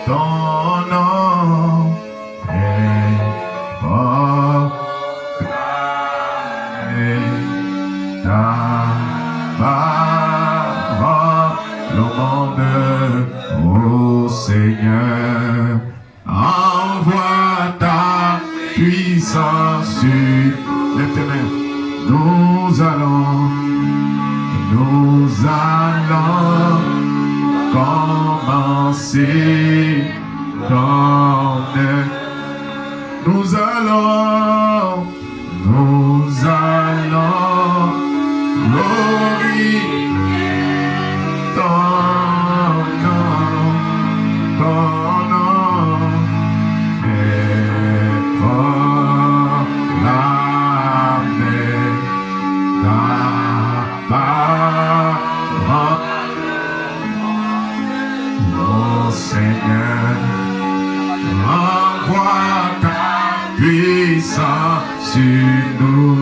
ton nom est proclamé, ta parole au monde, ô Seigneur. Envoie ta puissance sur les ténèbres. Nous allons commencer comme nous allons glorifier ton nom est proclamé, ta parole, ô Seigneur. Envoie ta puissance sur nous.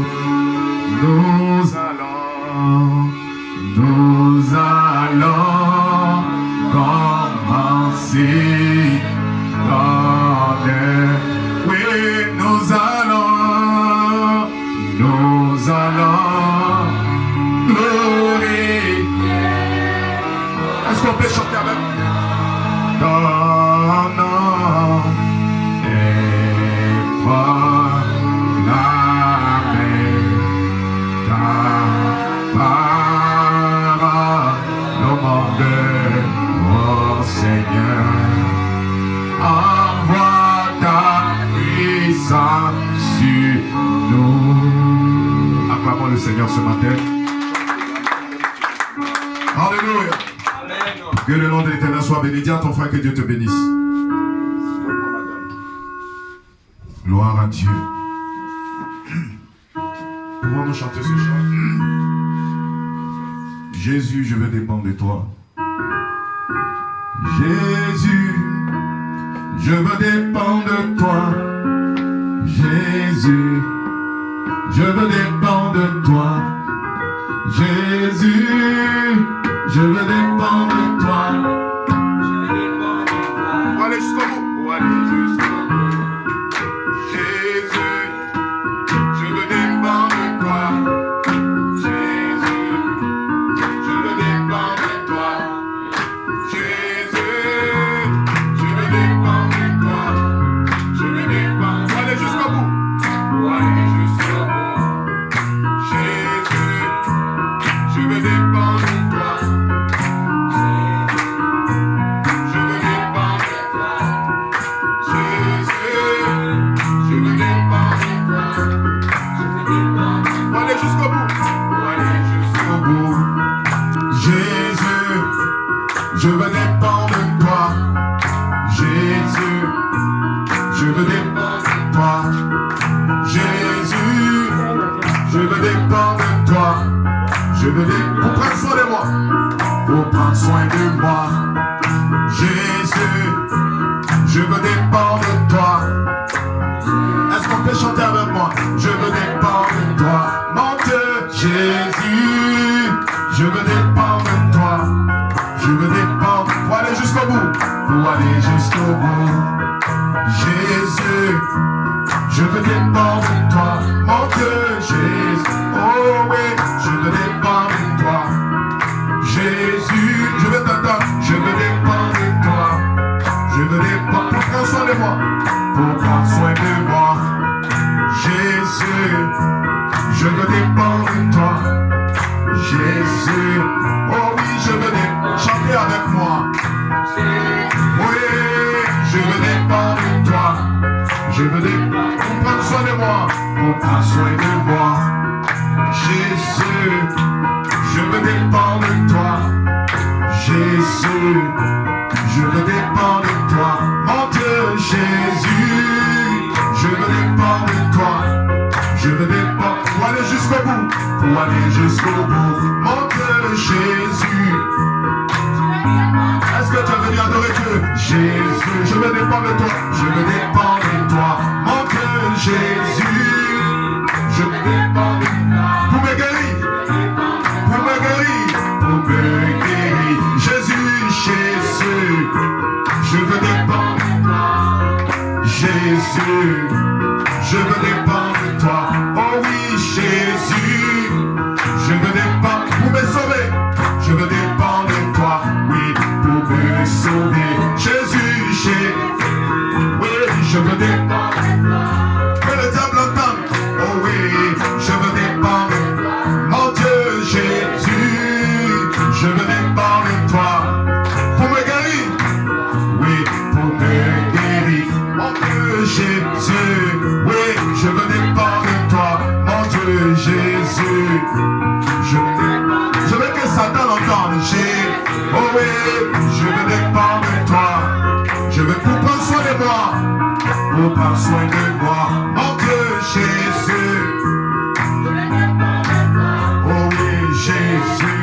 Nous allons commencer dans le... Oui, nous allons glorifier. Est-ce qu'on peut chanter avec ton nom est proclamé, ta parole au monde, ô Seigneur. Envoie ta puissance sur nous. Acclamons le Seigneur ce matin. Alléluia. Que le nom de l'Éternel soit béni. Dis à ton frère que Dieu te bénisse. Gloire à Dieu. Pouvons-nous chanter ce chant? Jésus, je veux dépendre de toi. Jésus, je veux dépendre de toi. Jésus, je veux dépendre de toi. Jésus, je veux dépendre de toi. Pour aller jusqu'au bout. Pour aller jusqu'au bout. Jésus, je veux dépendre de toi. Jésus, je veux dépendre de toi. Jésus, je veux dépendre de toi. Je veux dépendre. Pour aller jusqu'au bout. Pour aller jusqu'au bout. Jésus, je veux dépendre de toi. Je veux dépendre de toi. Jésus, je veux dépendre de toi. Je veux dépendre. Pour aller jusqu'au bout. Pour aller jusqu'au bout. Jésus, je veux dépendre de toi. Jésus, je veux dépendre de toi. Jésus, je veux dépendre de toi. Je veux dépendre. Pour prendre soin de moi. Pour prendre soin de moi. Jésus, je veux dépendre de toi. Est-ce qu'on peut chanter avec moi? Je veux dépendre de toi. Mon Dieu, Jésus, je veux dépendre de toi. Je veux dépendre. Pour aller jusqu'au bout. Pour aller jusqu'au bout. Jésus, je veux dépendre de toi. Mon Dieu, Jésus. Oh oui, je veux dépendre de toi. Jésus, je veux t'attendre. Je veux dépendre de toi. Je veux dépendre. Pour prendre soin de moi. Pour prendre soin de moi. Jésus, je veux dépendre de toi. Jésus, oh oui, je veux dépendre. Chantez avec moi. Oui, je veux dépendre de toi. Je veux dépendre. Pour prendre soin de moi. Pour prendre soin de moi. Jésus, je veux dépendre de toi. Jésus, je veux dépendre de toi. Mon Dieu, Jésus, je veux dépendre de toi. Je veux dépendre. Pour aller jusqu'au bout. Pour aller jusqu'au bout. Mon Dieu, Jésus. Est-ce que tu as venu adorer Dieu? Jésus, je veux dépendre de toi. Je veux dépendre de toi. Mon Dieu, Jésus, je veux dépendre de toi. Pour me guérir. Pour me guérir. Pour me guérir. Jésus, Jésus, je veux dépendre. Jésus, je veux dépendre de toi. Oh oui, Jésus, je veux dépendre pour me sauver. Je veux dépendre de toi, oui, pour me sauver. Jésus, oui, je veux dépendre de toi. Que le diable entende. Oh oui, je veux dépendre de toi. Mon Dieu, Jésus, je veux dépendre de toi. Pour me guérir, oui, pour me guérir. Mon Dieu, Jésus, oui, je veux dépendre de toi. Mon Dieu, Jésus, je veux que Satan l'entende. Oh oui, je veux dépendre de toi. Je veux pour prendre soin de moi. Pour prendre soin de moi. Mon Dieu, Jésus. Oh oui, Jésus.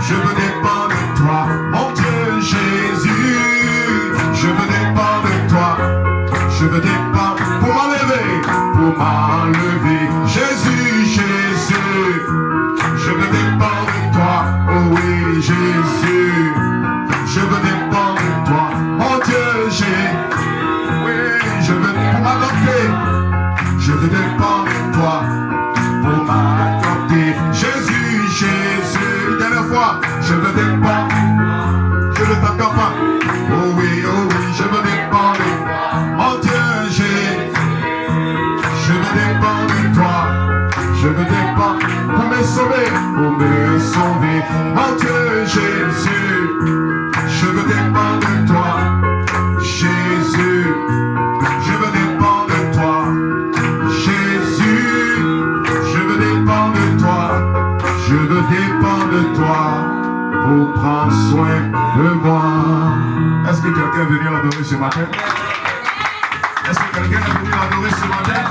Je veux dépendre de toi. Mon Dieu, Jésus. Je veux dépendre de toi. Je veux dépendre pour m'enlever. Pour m'enlever. Jésus, Jésus. Je veux dépendre de toi. Oh oui, Jésus. Je veux dépendre de toi. Mon Dieu, oui, je veux pour m'adopter. Je veux dépendre de toi. Pour m'adopter. Jésus, Jésus. Dernière fois, je veux dépendre. Je ne t'entends pas. Oh oui, je veux dépendre de toi. Mon Dieu, je veux dépendre de toi. Je veux dépendre pour me sauver. Pour me sauver. Mon Dieu, Jésus. Je veux dépendre de toi. Jésus. Je veux dépendre de toi. Jésus. Je veux dépendre de toi. Je veux dépendre de toi. Pour prendre soin de moi. Est-ce que quelqu'un est venu l'adorer ce matin? Est-ce que quelqu'un est venu l'adorer ce matin?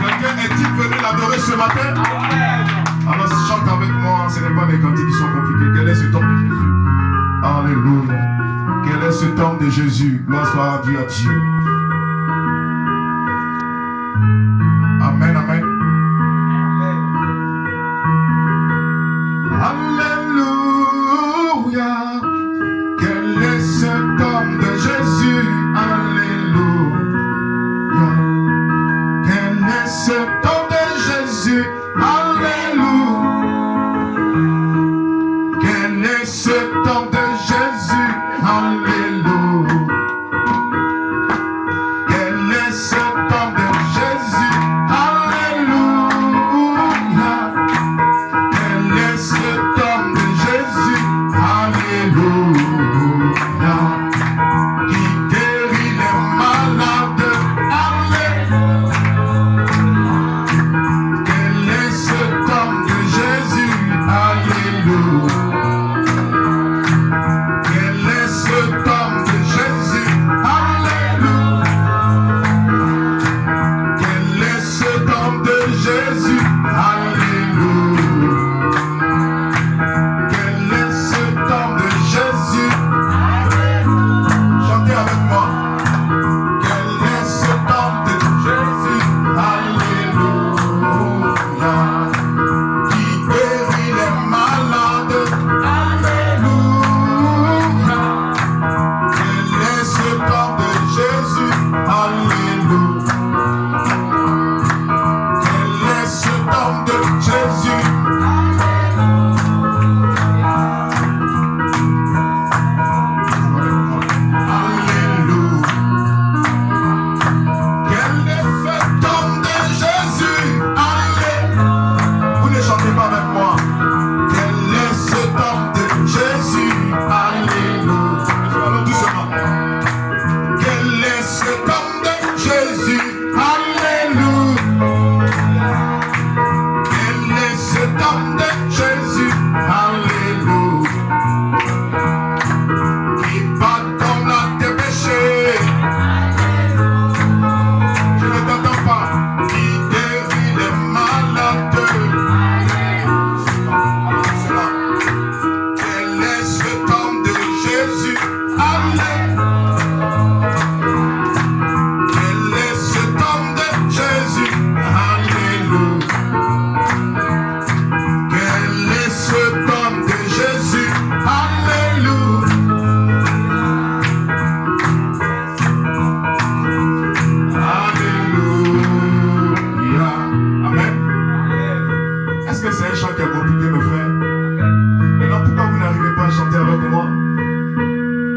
Quelqu'un est-il venu l'adorer ce matin? Alors chante avec moi, ce n'est pas des cantiques qui sont compliqués. Quel est ce temps de Jésus? Alléluia. Quel est ce temps de Jésus? Gloire soit à Dieu, à Dieu. Amen, amen. Alléluia. Quel est cet homme de Jésus? Alléluia. Quel est cet homme de Jésus? Alléluia. Quel est cet homme de Jésus? Alléluia.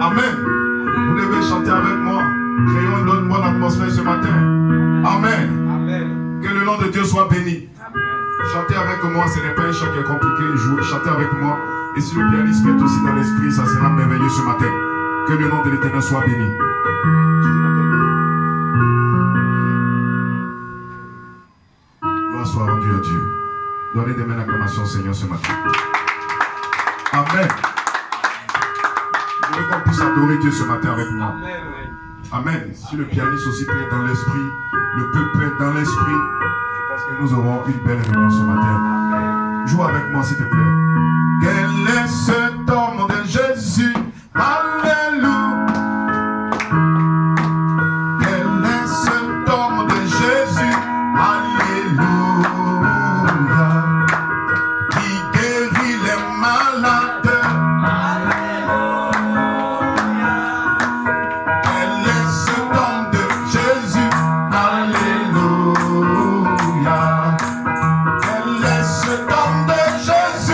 Amen. Vous devez chanter avec moi. Créons une bonne atmosphère ce matin. Amen. Amen. Que le nom de Dieu soit béni. Chantez avec moi, ce n'est pas un chant qui est compliqué. Chantez avec moi. Et si le pianiste est aussi dans l'esprit, ça sera merveilleux ce matin. Que le nom de l'Éternel soit béni. Gloire soit rendue à Dieu. Donnez des mains d'acclamation au Seigneur ce matin. Amen. Je veux qu'on puisse adorer Dieu ce matin avec moi. Amen. Si le pianiste aussi peut être dans l'esprit, le peuple peut être dans l'esprit, je pense que nous aurons une belle réunion ce matin. Joue avec moi s'il te plaît. Quel est cet homme de Jésus? Alléluia. Quel est cet homme de Jésus? Alléluia. Qui guérit les malades. Alléluia. Quel est cet homme de Jésus? Alléluia. Quel est cet homme de Jésus?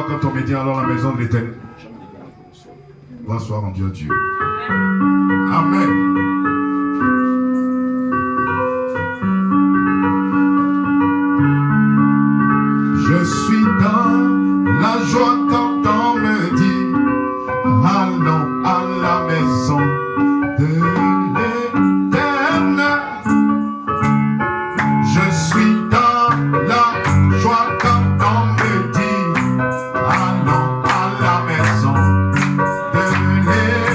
Quand on me dit alors la maison de l'Éternel, gloire soit rendue à Dieu. Amen. Je suis dans la joie quand on me dit allons à la maison de l'Éternel. Je suis dans la joie quand on me dit allons à la maison de l'Éternel.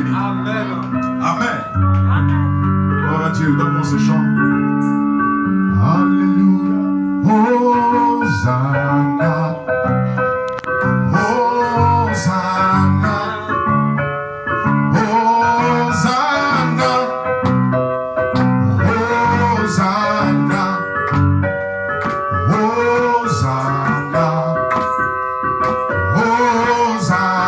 béni. Amen. Amen. Gloire à Dieu, donne-moi ce chant. Alléluia. Hosanna. Hosanna. Hosanna. Hosanna. Hosanna. Hosanna. Hosanna.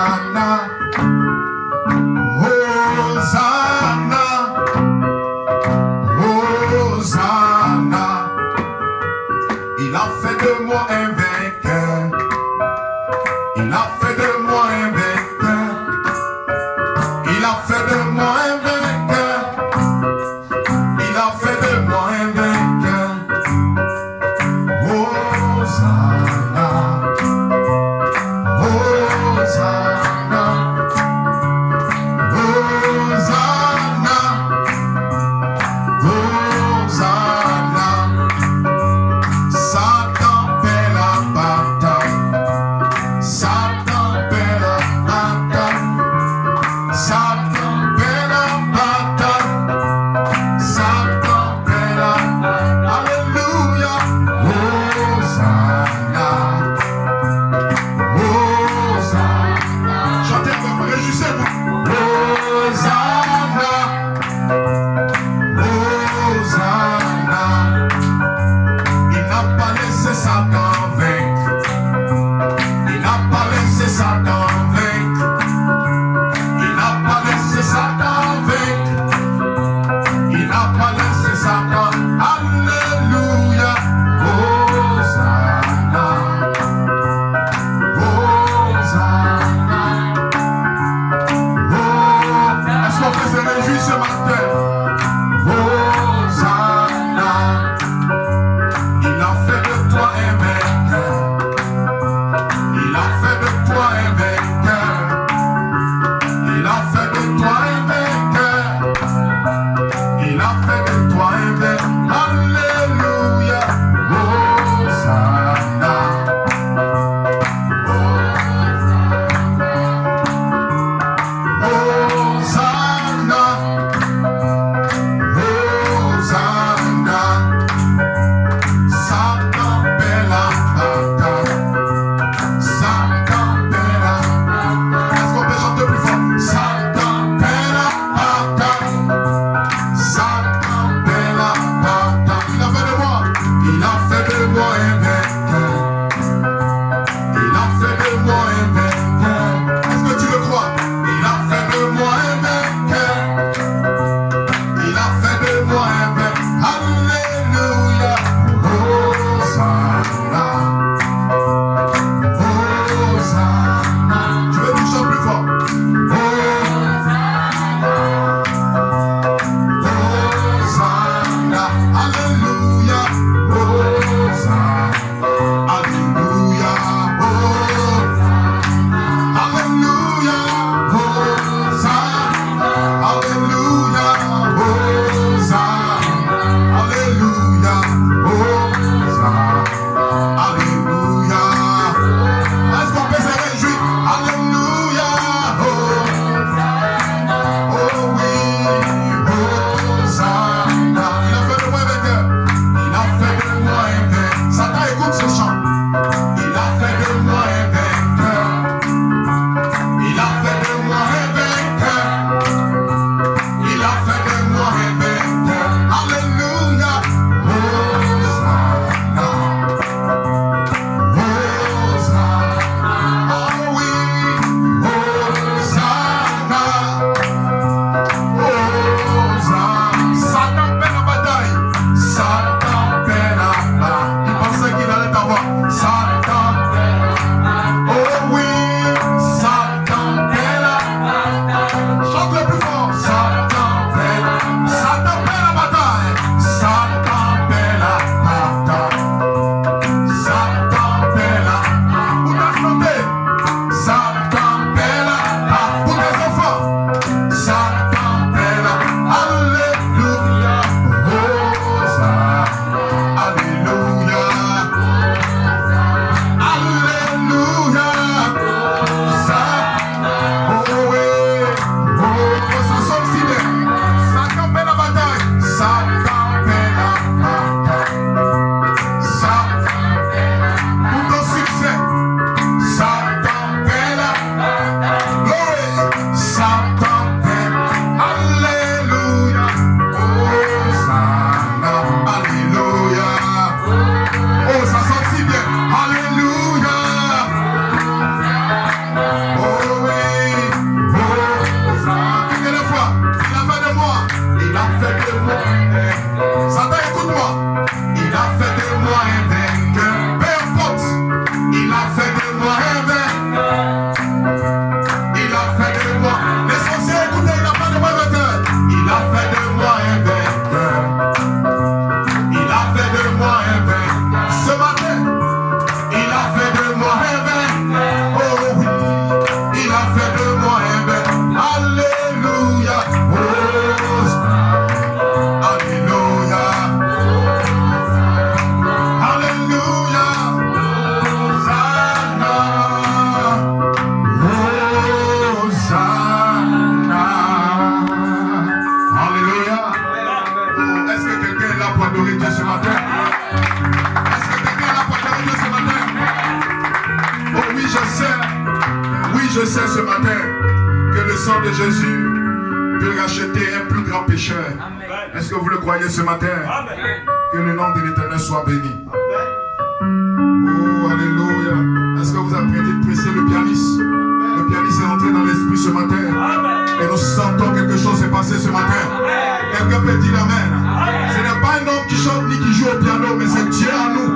je sais ce matin que le sang de Jésus peut racheter un plus grand pécheur. Est-ce que vous le croyez ce matin? Que le nom de l'Éternel soit béni. Oh, alléluia. Est-ce que vous apprenez de presser le pianiste? Le pianiste est entré dans l'esprit ce matin. Et nous sentons quelque chose s'est passé ce matin. Quelqu'un peut dire Amen. Ce n'est pas un homme qui chante ni qui joue au piano, mais c'est Dieu en nous.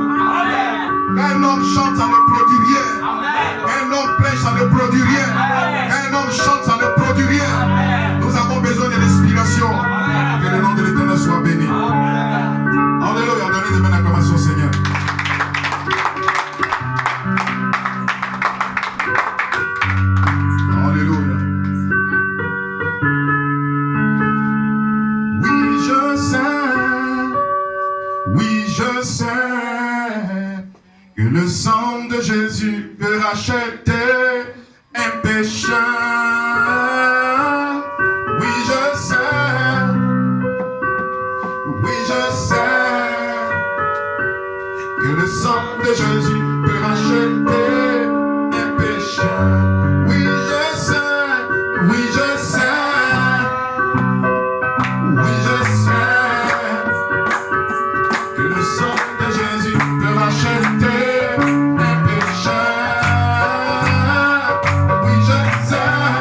Quand un homme chante, ça ne produit rien. Quand un homme prêche, ça ne produit rien. Quand un homme chante, ça ne produit rien. Nous avons besoin de l'inspiration. Que le nom de l'Éternel soit béni. Alléluia. Donnez de bonnes acclamations, Seigneur. Alléluia. Oui, je sais que le sang de Jésus peut racheter un pécheur. Oui, je sais que le sang de Jésus peut racheter un pécheur. Oui, je sais que le sang de Jésus peut racheter un pécheur. Oui, je sais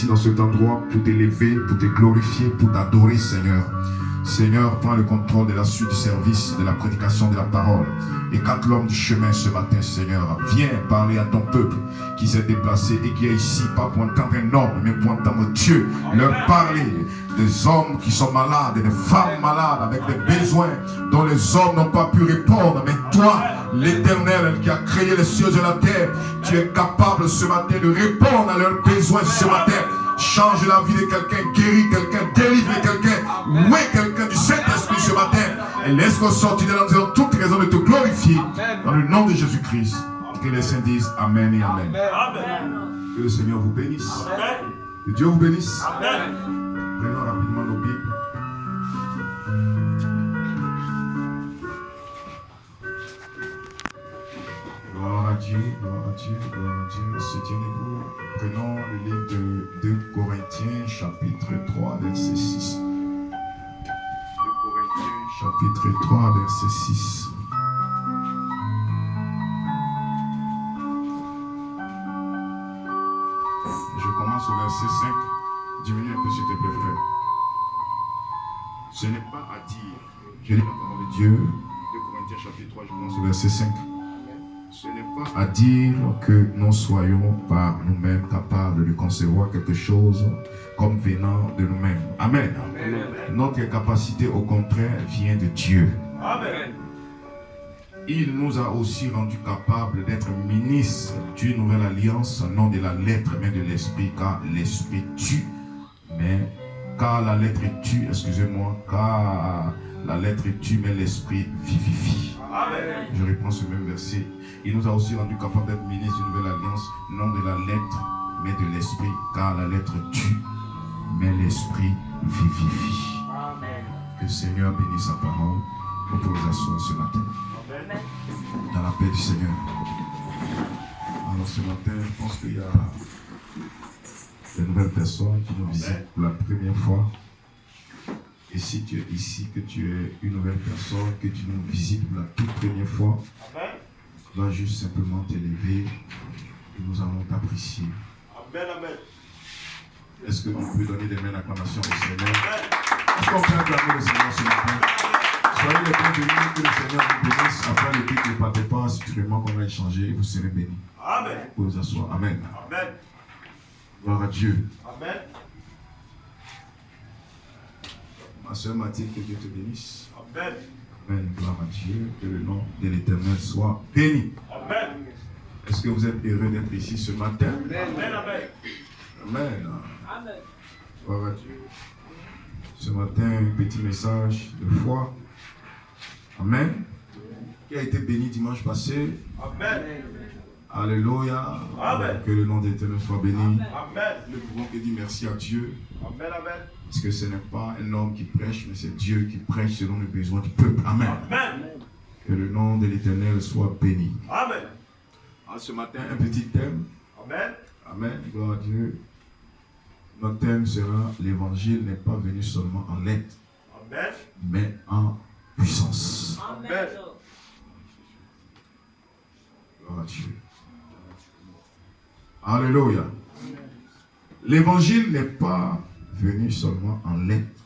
Dans cet endroit pour t'élever, pour te glorifier, pour t'adorer, Seigneur. Seigneur, prends le contrôle de la suite du service, de la prédication de la parole. Et quand l'homme du chemin ce matin, Seigneur, viens parler à ton peuple qui s'est déplacé et qui est ici, pas pour entendre un homme, mais pour entendre Dieu, leur parler des hommes qui sont malades, des femmes malades avec des besoins dont les hommes n'ont pas pu répondre. Mais toi, l'Éternel qui a créé les cieux et la terre, tu es capable ce matin de répondre à leurs besoins ce matin. Change la vie de quelqu'un, guéris quelqu'un, délivre quelqu'un, ouais quelqu'un du Saint-Esprit ce matin. Elle laisse ressortir de la maison toute raison de te glorifier. Dans le nom de Jésus-Christ. Que les saints disent Amen et Amen. Que le Seigneur vous bénisse. Que Dieu vous bénisse. Prenons rapidement nos Bibles. Gloire à Dieu, gloire à Dieu, gloire à Dieu. Se tiens-debout. Prenons le livre de 2 Corinthiens, chapitre 3, verset 6. 2 Corinthiens, chapitre 3, verset 6. Je commence au verset 5. Diminue un peu s'il te plaît, frère. Ce n'est pas à dire. Je lis la parole de Dieu. 2 Corinthiens chapitre 3, je commence au verset 5. Ce n'est pas à dire que nous soyons par nous-mêmes capables de concevoir quelque chose comme venant de nous-mêmes. Amen. Amen. Notre capacité, au contraire, vient de Dieu. Amen. Il nous a aussi rendus capables d'être ministres d'une nouvelle alliance, non de la lettre, mais de l'esprit, car l'esprit tue, mais car la lettre tue, excusez-moi, car la lettre tue, mais l'esprit vivifie. Amen. Je reprends ce même verset. Il nous a aussi rendus capables d'être ministres d'une nouvelle alliance, non de la lettre, mais de l'esprit, car la lettre tue, mais l'esprit vivifie. Amen. Que le Seigneur bénisse sa parole. Nous pouvons nous asseoir ce matin. Dans la paix du Seigneur. Alors ce matin, je pense qu'il y a de nouvelles personnes qui nous visitent pour la première fois. Et si tu es ici, que tu es une nouvelle personne, que tu nous visites pour la toute première fois, tu vas juste simplement t'élever et nous allons t'apprécier. Amen, amen. Est-ce qu'on peut donner des mains d'acclamation au Seigneur? Est-ce qu'on peut acclamer le Seigneur ce matin? Soyez les bienvenus, que le Seigneur vous bénisse. Après le pic, ne partez pas, assurément qu'on va échanger et vous serez bénis. Amen. Vous vous asseoir. Amen. Amen. Gloire à Dieu. Amen. Ma soeur Mathilde, que Dieu te bénisse. Amen. Amen. Gloire à Dieu. Que le nom de l'Éternel soit béni. Amen. Est-ce que vous êtes heureux d'être ici ce matin? Amen. Amen. Amen. Amen. Gloire à Dieu. Ce matin, un petit message de foi. Amen. Qui a été béni dimanche passé. Amen. Alléluia. Amen. Que le nom de l'Éternel soit béni. Amen. Nous pouvons que dire merci à Dieu. Amen. Amen. Parce que ce n'est pas un homme qui prêche, mais c'est Dieu qui prêche selon les besoins du peuple. Amen. Amen. Que le nom de l'Éternel soit béni. Amen. Alors, ce matin, un petit thème. Amen. Amen. Gloire à Dieu. Notre thème sera: l'évangile n'est pas venu seulement en lettres, Amen, mais en puissance. Amen. Gloire à Dieu. Alléluia. L'évangile n'est pas venu seulement en lettres,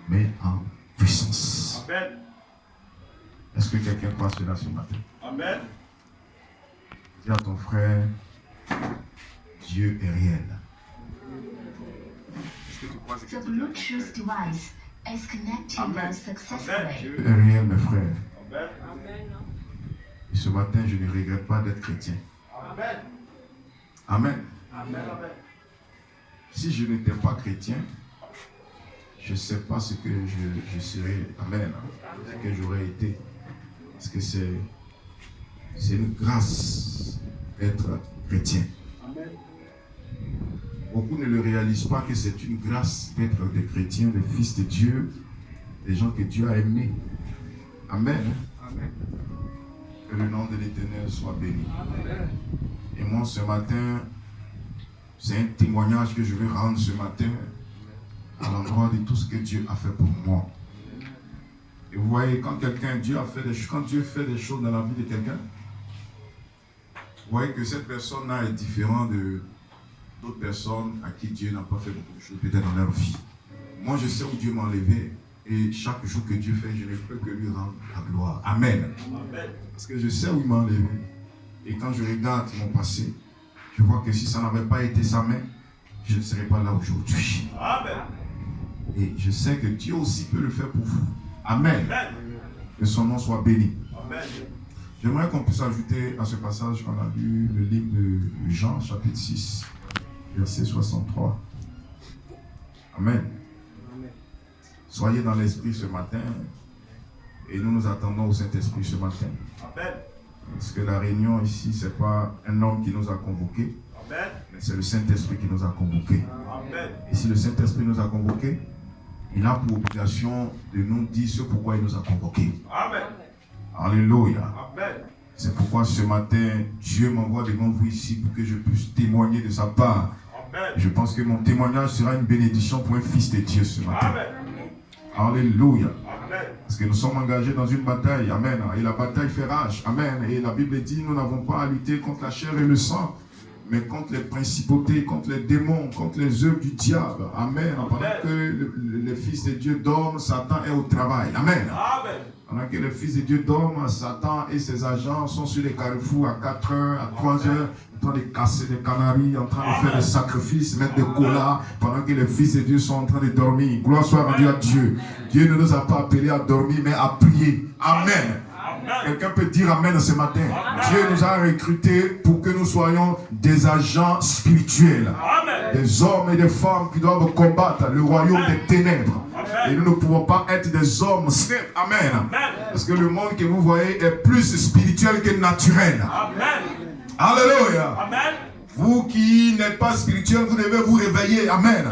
mais en puissance. Amen. Est-ce que quelqu'un croit cela ce matin? Amen. Dis à ton frère, Dieu est réel. The Bluetooth device is connected successfully. Dieu est réel, mes frères. Amen. Et ce matin, je ne regrette pas d'être chrétien. Amen. Amen. Amen. Si je n'étais pas chrétien, je ne sais pas ce que je serais. Amen. Ce que j'aurais été. Parce que c'est une grâce d'être chrétien. Amen. Beaucoup ne le réalisent pas que c'est une grâce d'être des chrétiens, des fils de Dieu, des gens que Dieu a aimés. Amen. Amen. Que le nom de l'Éternel soit béni. Amen. Et moi, ce matin, c'est un témoignage que je vais rendre ce matin à l'endroit de tout ce que Dieu a fait pour moi. Et vous voyez, quand Dieu fait des choses dans la vie de quelqu'un, vous voyez que cette personne-là est différente d'autres personnes à qui Dieu n'a pas fait beaucoup de choses, peut-être dans leur vie. Moi, je sais où Dieu m'a enlevé, et chaque jour que Dieu fait, je ne peux que lui rendre la gloire. Amen. Amen. Parce que je sais où il m'a enlevé. Et quand je regarde mon passé, je vois que si ça n'avait pas été sa main, je ne serais pas là aujourd'hui. Amen. Et je sais que Dieu aussi peut le faire pour vous. Amen. Amen. Que son nom soit béni. Amen. J'aimerais qu'on puisse ajouter à ce passage qu'on a lu le livre de Jean, chapitre 6, verset 63. Amen. Amen. Soyez dans l'esprit ce matin Et nous nous attendons au Saint-Esprit ce matin. Amen. Parce que la réunion ici, ce n'est pas un homme qui nous a convoqués, Amen. mais c'est le Saint-Esprit qui nous a convoqués. Amen. Et si le Saint-Esprit nous a convoqués, il a pour obligation de nous dire ce pourquoi il nous a convoqués. Amen. Alléluia. Amen. C'est pourquoi ce matin, Dieu m'envoie devant vous ici pour que je puisse témoigner de sa part. Amen. Je pense que mon témoignage sera une bénédiction pour un fils de Dieu ce matin. Amen. Alléluia. Amen. Parce que nous sommes engagés dans une bataille. Amen. Et la bataille fait rage. Amen. Et la Bible dit, nous n'avons pas à lutter contre la chair et le sang, mais contre les principautés, contre les démons, contre les œuvres du diable. Amen. Pendant que les fils de Dieu dorment, Satan est au travail. Amen. Amen. Pendant que les fils de Dieu dorment, Satan et ses agents sont sur les carrefours à 4 heures, à 3 heures, en train de casser des canaries, en train de faire des sacrifices, mettre des colas, pendant que les fils de Dieu sont en train de dormir. Gloire soit rendue à Dieu. Dieu ne nous a pas appelés à dormir, mais à prier. Amen. Quelqu'un peut dire Amen ce matin. Dieu nous a recrutés pour que nous soyons des agents spirituels. Des hommes et des femmes qui doivent combattre le royaume des ténèbres. Et nous ne pouvons pas être des hommes simples. Amen. Parce que le monde que vous voyez est plus spirituel que naturel. Alléluia. Vous qui n'êtes pas spirituel, vous devez vous réveiller. Amen.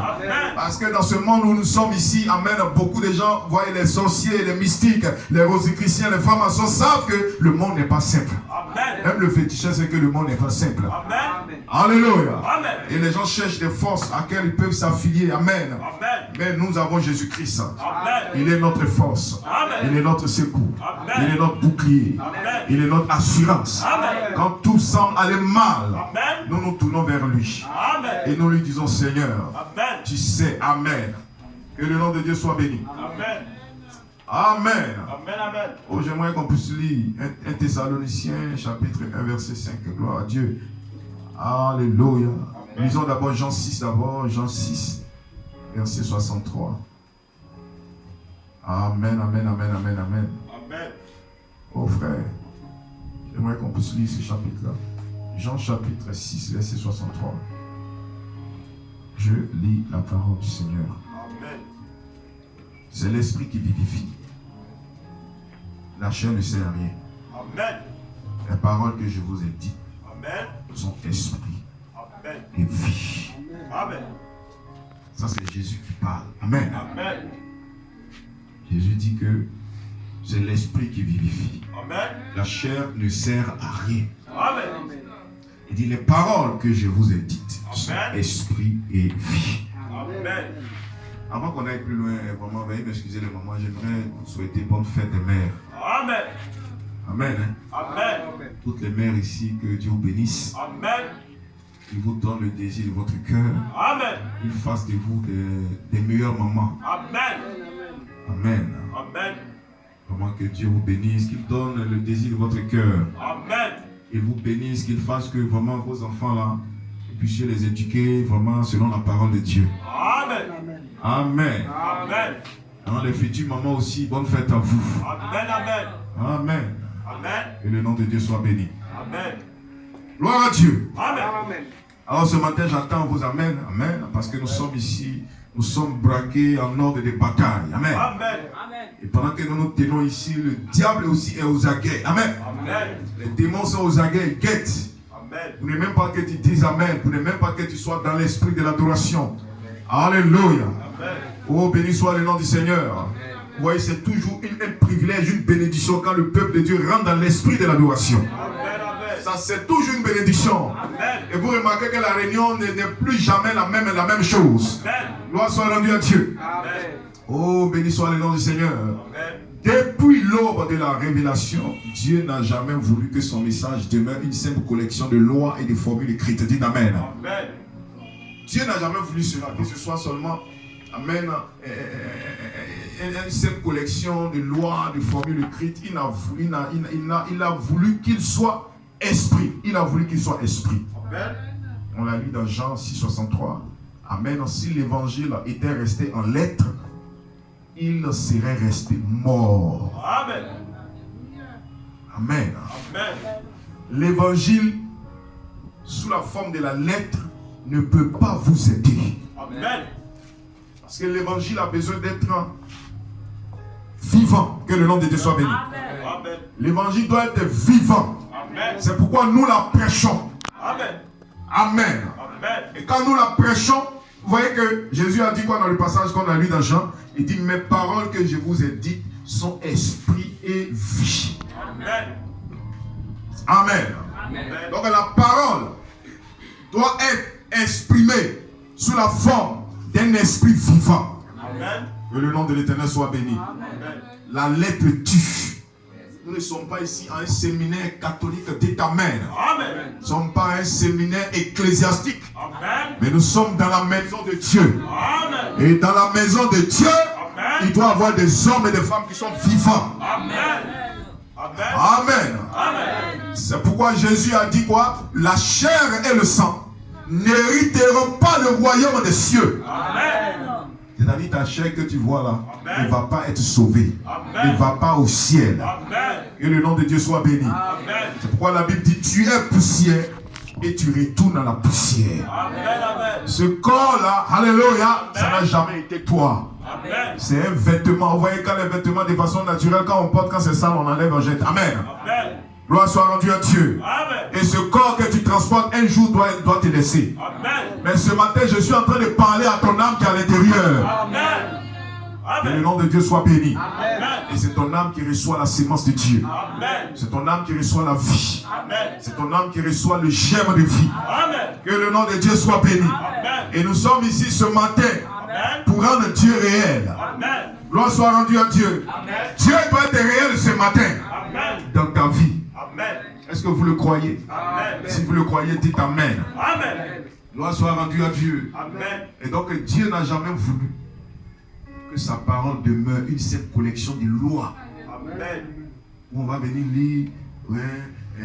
Parce que dans ce monde où nous sommes ici, amen, beaucoup de gens voient les sorciers, les mystiques, les rosicruciens, les francs-maçons savent que le monde n'est pas simple. Même le féticheur sait que le monde n'est pas simple. Alléluia. Et les gens cherchent des forces à quelles ils peuvent s'affilier. Amen. Mais nous avons Jésus-Christ. Il est notre force. Il est notre secours. Il est notre bouclier. Il est notre assurance. Quand tout semble aller mal, nous nous tournons vers lui. Et nous lui disons, Seigneur, tu sais, Amen. Que le nom de Dieu soit béni. Amen. Oh, j'aimerais qu'on puisse lire 1 Thessaloniciens, chapitre 1, verset 5. Gloire à Dieu. Alléluia. Lisons d'abord Jean 6, Jean 6, verset 63. Amen, amen, amen, amen, amen. Oh frère, j'aimerais qu'on puisse lire ce chapitre-là. Jean chapitre 6, verset 63. Je lis la parole du Seigneur. C'est l'esprit qui vivifie. La chair ne sert à rien. Les paroles que je vous ai dites sont esprit et vie. Ça, c'est Jésus qui parle. Amen. Jésus dit que c'est l'esprit qui vivifie. La chair ne sert à rien. Il dit les paroles que je vous ai dites sont esprit et vie. Avant qu'on aille plus loin, vraiment, veuillez m'excuser les mamans, j'aimerais vous souhaiter bonne fête des mères. Amen. Amen. Toutes les mères ici, que Dieu vous bénisse. Il vous donne le désir de votre cœur. Il fasse de vous des meilleures mamans. Amen. Vraiment que Dieu vous bénisse, qu'il donne le désir de votre cœur. Il vous bénisse, qu'il fasse que vraiment vos enfants là, vous puissiez les éduquer vraiment selon la parole de Dieu. Amen. Alors les futures mamans aussi, bonne fête à vous. Amen. Et le nom de Dieu soit béni. Gloire à Dieu. Alors ce matin, j'attends vos amen. Amen. Parce que nous sommes ici, nous sommes braqués en ordre de bataille. Amen. Et pendant que nous nous tenons ici, le diable aussi est aux aguets. Amen. Les démons sont aux aguets, ils guettent. Vous n'aimez même pas que tu dises amen. Vous n'aimez même pas que tu sois dans l'esprit de l'adoration. Alléluia. Oh, béni soit le nom du Seigneur. Vous voyez, c'est toujours un privilège, une bénédiction quand le peuple de Dieu rentre dans l'esprit de l'adoration. Ça, c'est toujours une bénédiction. Et vous remarquez que la réunion n'est plus jamais la même chose. Gloire soit rendue à Dieu. Oh, béni soit le nom du Seigneur. Depuis l'aube de la révélation, Dieu n'a jamais voulu que son message demeure une simple collection de lois et de formules écrites. Dites Amen. Dieu n'a jamais voulu cela, que ce soit seulement Amen, une simple collection de lois, de formules écrites. Il a voulu qu'il soit esprit. Il a voulu qu'il soit esprit. On l'a lu dans Jean 6, 63. Amen. Si l'évangile était resté en lettres, il serait resté mort. Amen. Amen. L'évangile, sous la forme de la lettre, ne peut pas vous aider. Amen. Parce que l'évangile a besoin d'être vivant. Que le nom de Dieu soit béni. L'évangile doit être vivant. C'est pourquoi nous la prêchons. Amen. Amen. Et quand nous la prêchons, vous voyez que Jésus a dit quoi dans le passage qu'on a lu dans Jean? Il dit, mes paroles que je vous ai dites sont esprit et vie. Amen. Amen. Amen. Donc la parole doit être exprimée sous la forme d'un esprit vivant. Amen. Que le nom de l'Éternel soit béni. Amen. La lettre tue. Nous ne sommes pas ici à un séminaire catholique d'État-mère. Nous ne sommes pas à un séminaire ecclésiastique. Amen. Mais nous sommes dans la maison de Dieu. Amen. Et dans la maison de Dieu, amen, il doit y avoir des hommes et des femmes qui sont vivants. Amen. Amen. Amen. C'est pourquoi Jésus a dit quoi? La chair et le sang n'hériteront pas le royaume des cieux. Amen. C'est-à-dire ta chair que tu vois là, amen, ne va pas être sauvée. Amen. Ne va pas au ciel. Amen. Que le nom de Dieu soit béni. Amen. C'est pourquoi la Bible dit, tu es poussière et tu retournes à la poussière. Amen. Amen. Ce corps-là, alléluia, ça n'a jamais été toi. C'est un vêtement. Vous voyez, quand les vêtements de façon naturelle, quand on porte, quand c'est sale, on enlève, on jette. Amen. Amen. Gloire soit rendue à Dieu. Amen. Et ce corps que tu transportes un jour doit te laisser. Amen. Mais ce matin, je suis en train de parler à ton âme qui est à l'intérieur. Amen. Que le nom de Dieu soit béni. Amen. Et c'est ton âme qui reçoit la sémence de Dieu. Amen. C'est ton âme qui reçoit la vie. Amen. C'est ton âme qui reçoit le germe de vie. Amen. Que le nom de Dieu soit béni. Amen. Et nous sommes ici ce matin, amen, pour rendre Dieu réel. Amen. Gloire soit rendue à Dieu. Amen. Dieu doit être réel ce matin. Amen. Dans ta vie. Amen. Est-ce que vous le croyez? Amen. Si vous le croyez, dites Amen. Amen. Gloire soit rendue à Dieu. Amen. Et donc Dieu n'a jamais voulu que sa parole demeure une seule collection de lois. Amen. Où on va venir lire, ouais,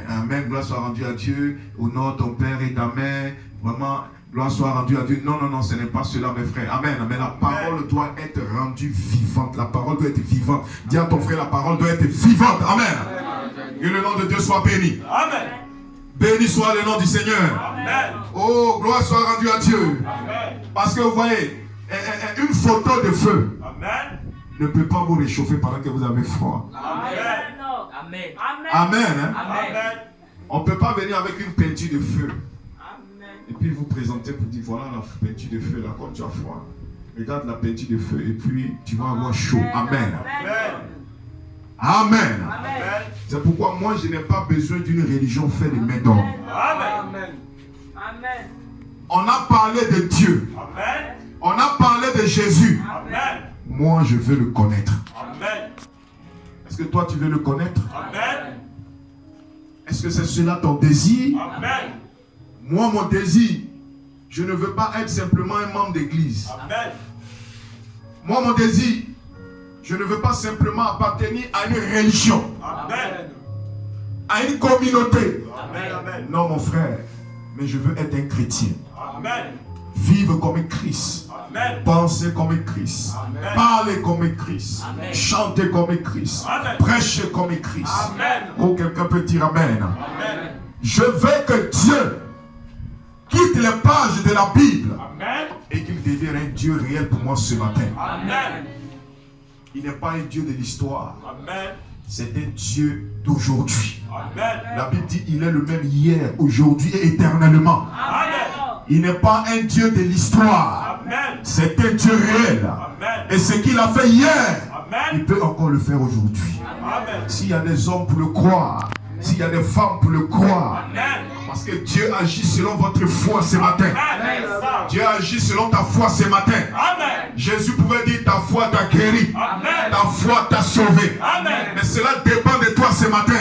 Amen, gloire soit rendue à Dieu, honore ton père et ta mère, vraiment, gloire soit rendue à Dieu. Non, non, non, ce n'est pas cela, mes frères. Amen. Mais la parole doit être rendue vivante. La parole doit être vivante. Dis à ton frère, la parole doit être vivante. Amen. Que le nom de Dieu soit béni. Amen. Béni soit le nom du Seigneur. Amen. Oh, gloire soit rendue à Dieu. Amen. Parce que vous voyez, une photo de feu, amen, ne peut pas vous réchauffer pendant que vous avez froid. Amen. Amen. Amen. Hein? Amen. On ne peut pas venir avec une peinture de feu. Amen. Et puis vous présenter pour dire voilà la peinture de feu là, quand tu as froid. Regarde la peinture de feu et puis tu vas avoir chaud. Amen. Amen. Amen. Amen. C'est pourquoi moi je n'ai pas besoin d'une religion faite de main d'homme. Amen. Amen. On a parlé de Dieu. Amen. On a parlé de Jésus. Amen. Moi je veux le connaître. Amen. Est-ce que toi tu veux le connaître? Amen. Est-ce que c'est cela ton désir? Amen. Moi mon désir, je ne veux pas être simplement un membre d'église. Amen. Moi mon désir, je ne veux pas simplement appartenir à une religion. Amen. À une communauté. Amen. Non mon frère, mais je veux être un chrétien. Amen. Vivre comme Christ. Amen. Penser comme Christ. Amen. Parler comme Christ. Amen. Chanter comme Christ. Amen. Prêcher comme Christ. Amen. Oh, quelqu'un peut dire Amen. Amen. Je veux que Dieu quitte les pages de la Bible. Amen. Et qu'il devienne un Dieu réel pour moi ce matin. Amen. Il n'est pas un Dieu de l'histoire. Amen. C'est un Dieu d'aujourd'hui. Amen. La Bible dit il est le même hier, aujourd'hui et éternellement. Amen. Il n'est pas un Dieu de l'histoire. C'est un Dieu réel. Amen. Et ce qu'il a fait hier, amen, il peut encore le faire aujourd'hui. S'il y a des hommes pour le croire, s'il y a des femmes pour le croire, amen, parce que Dieu agit selon votre foi ce matin. Amen. Dieu agit selon ta foi ce matin. Amen. Jésus pouvait dire ta foi t'a guéri. Amen. Ta foi t'a sauvé. Amen. Mais cela dépend de toi ce matin.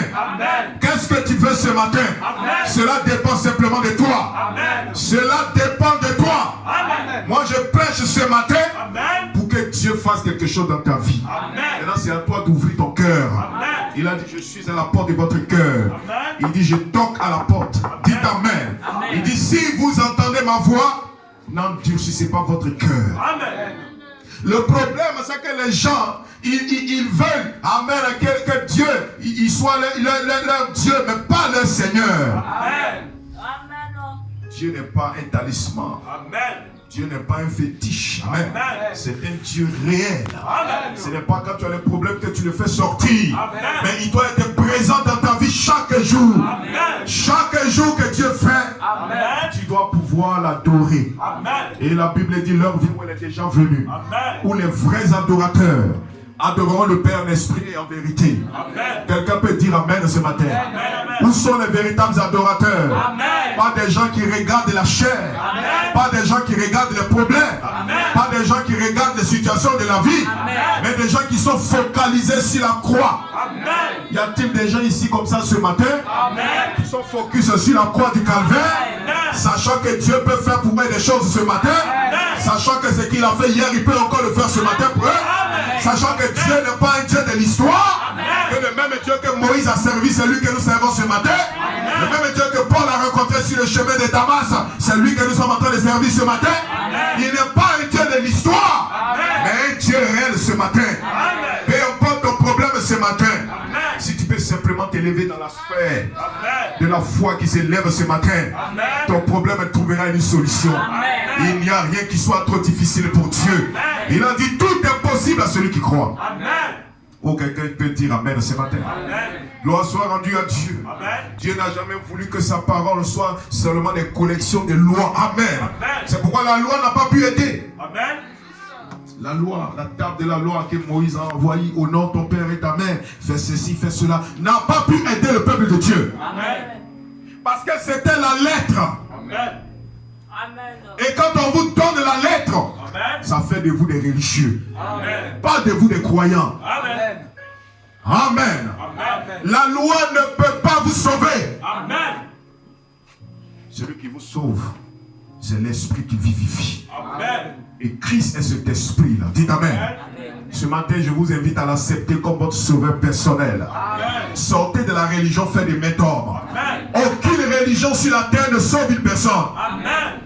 Qu'est-ce que tu veux ce matin? Amen. Cela dépend simplement de toi. Amen. Cela dépend de toi. Amen. Moi je prêche ce matin, amen, pour que Dieu fasse quelque chose dans ta vie. Amen. Maintenant c'est à toi d'ouvrir ton cœur. Amen. Il a dit je suis à la porte de votre cœur. Amen. Il dit je toque à la porte. Amen. Dites Amen. Amen. Il dit si vous entendez ma voix, n'endurcissez pas votre cœur. Amen. Le problème c'est que les gens ils veulent, amen, que Dieu il soit leur Dieu mais pas leur Seigneur. Amen. Dieu n'est pas un talisman. Amen. Dieu n'est pas un fétiche. Amen. C'est un Dieu réel. Amen. Ce n'est pas quand tu as les problèmes que tu le fais sortir. Amen. Mais il doit être présent dans ta vie chaque jour. Amen. Chaque jour que Dieu fait, amen, tu dois pouvoir l'adorer. Et la Bible dit l'heure vient où elle est déjà venue. Amen. Où les vrais adorateurs adoreront le Père en esprit et en vérité. Quelqu'un peut dire Amen ce matin. Amen. Où sont les véritables adorateurs? Amen. Pas des gens qui regardent la chair. Amen. Pas des gens qui regardent les problèmes. Amen. Pas des gens qui regardent les situations de la vie. Amen. Mais des gens qui sont focalisés sur la croix. Amen. Y a-t-il des gens ici comme ça ce matin? Amen. Qui sont focus sur la croix du calvaire? Amen. Sachant que Dieu peut faire pour eux des choses ce matin. Amen. Sachant que ce qu'il a fait hier, il peut encore le faire ce matin pour eux. Amen. Sachant que Dieu n'est pas un Dieu de l'histoire. Que le même Dieu que Moïse a servi, c'est lui que nous servons ce matin. Amen. Le même Dieu que Paul a rencontré sur le chemin de Damas, c'est lui que nous sommes en train de servir ce matin. Amen. Il n'est pas un Dieu de l'histoire, mais un Dieu réel ce matin. Amen. Peu importe ton problème ce matin. Amen. Si tu peux simplement t'élever dans la sphère de la foi qui s'élève ce matin, amen, ton problème trouvera une solution. Amen. Il n'y a rien qui soit trop difficile pour Dieu. Amen. Il a dit tout est possible à celui qui croit. Amen. Oh, quelqu'un peut dire Amen ce matin. Amen. Gloire soit rendue à Dieu. Amen. Dieu n'a jamais voulu que sa parole soit seulement des collections de lois. Amen. Amen. C'est pourquoi la loi n'a pas pu aider. Amen. La loi, la table de la loi que Moïse a envoyée au nom de ton père et ta mère, fais ceci, fais cela, n'a pas pu aider le peuple de Dieu. Amen. Parce que c'était la lettre. Amen. Et quand on vous donne la lettre, amen, ça fait de vous des religieux. Amen. Pas de vous des croyants. Amen. Amen. Amen. La loi ne peut pas vous sauver. Amen. Celui qui vous sauve, c'est l'esprit qui vivifie. Amen. Et Christ est cet esprit-là. Dites Amen. Amen. Ce matin, je vous invite à l'accepter comme votre sauveur personnel. Amen. Sortez de la religion faite des maîtres d'ordre. Aucune religion sur la terre ne sauve une personne. Amen.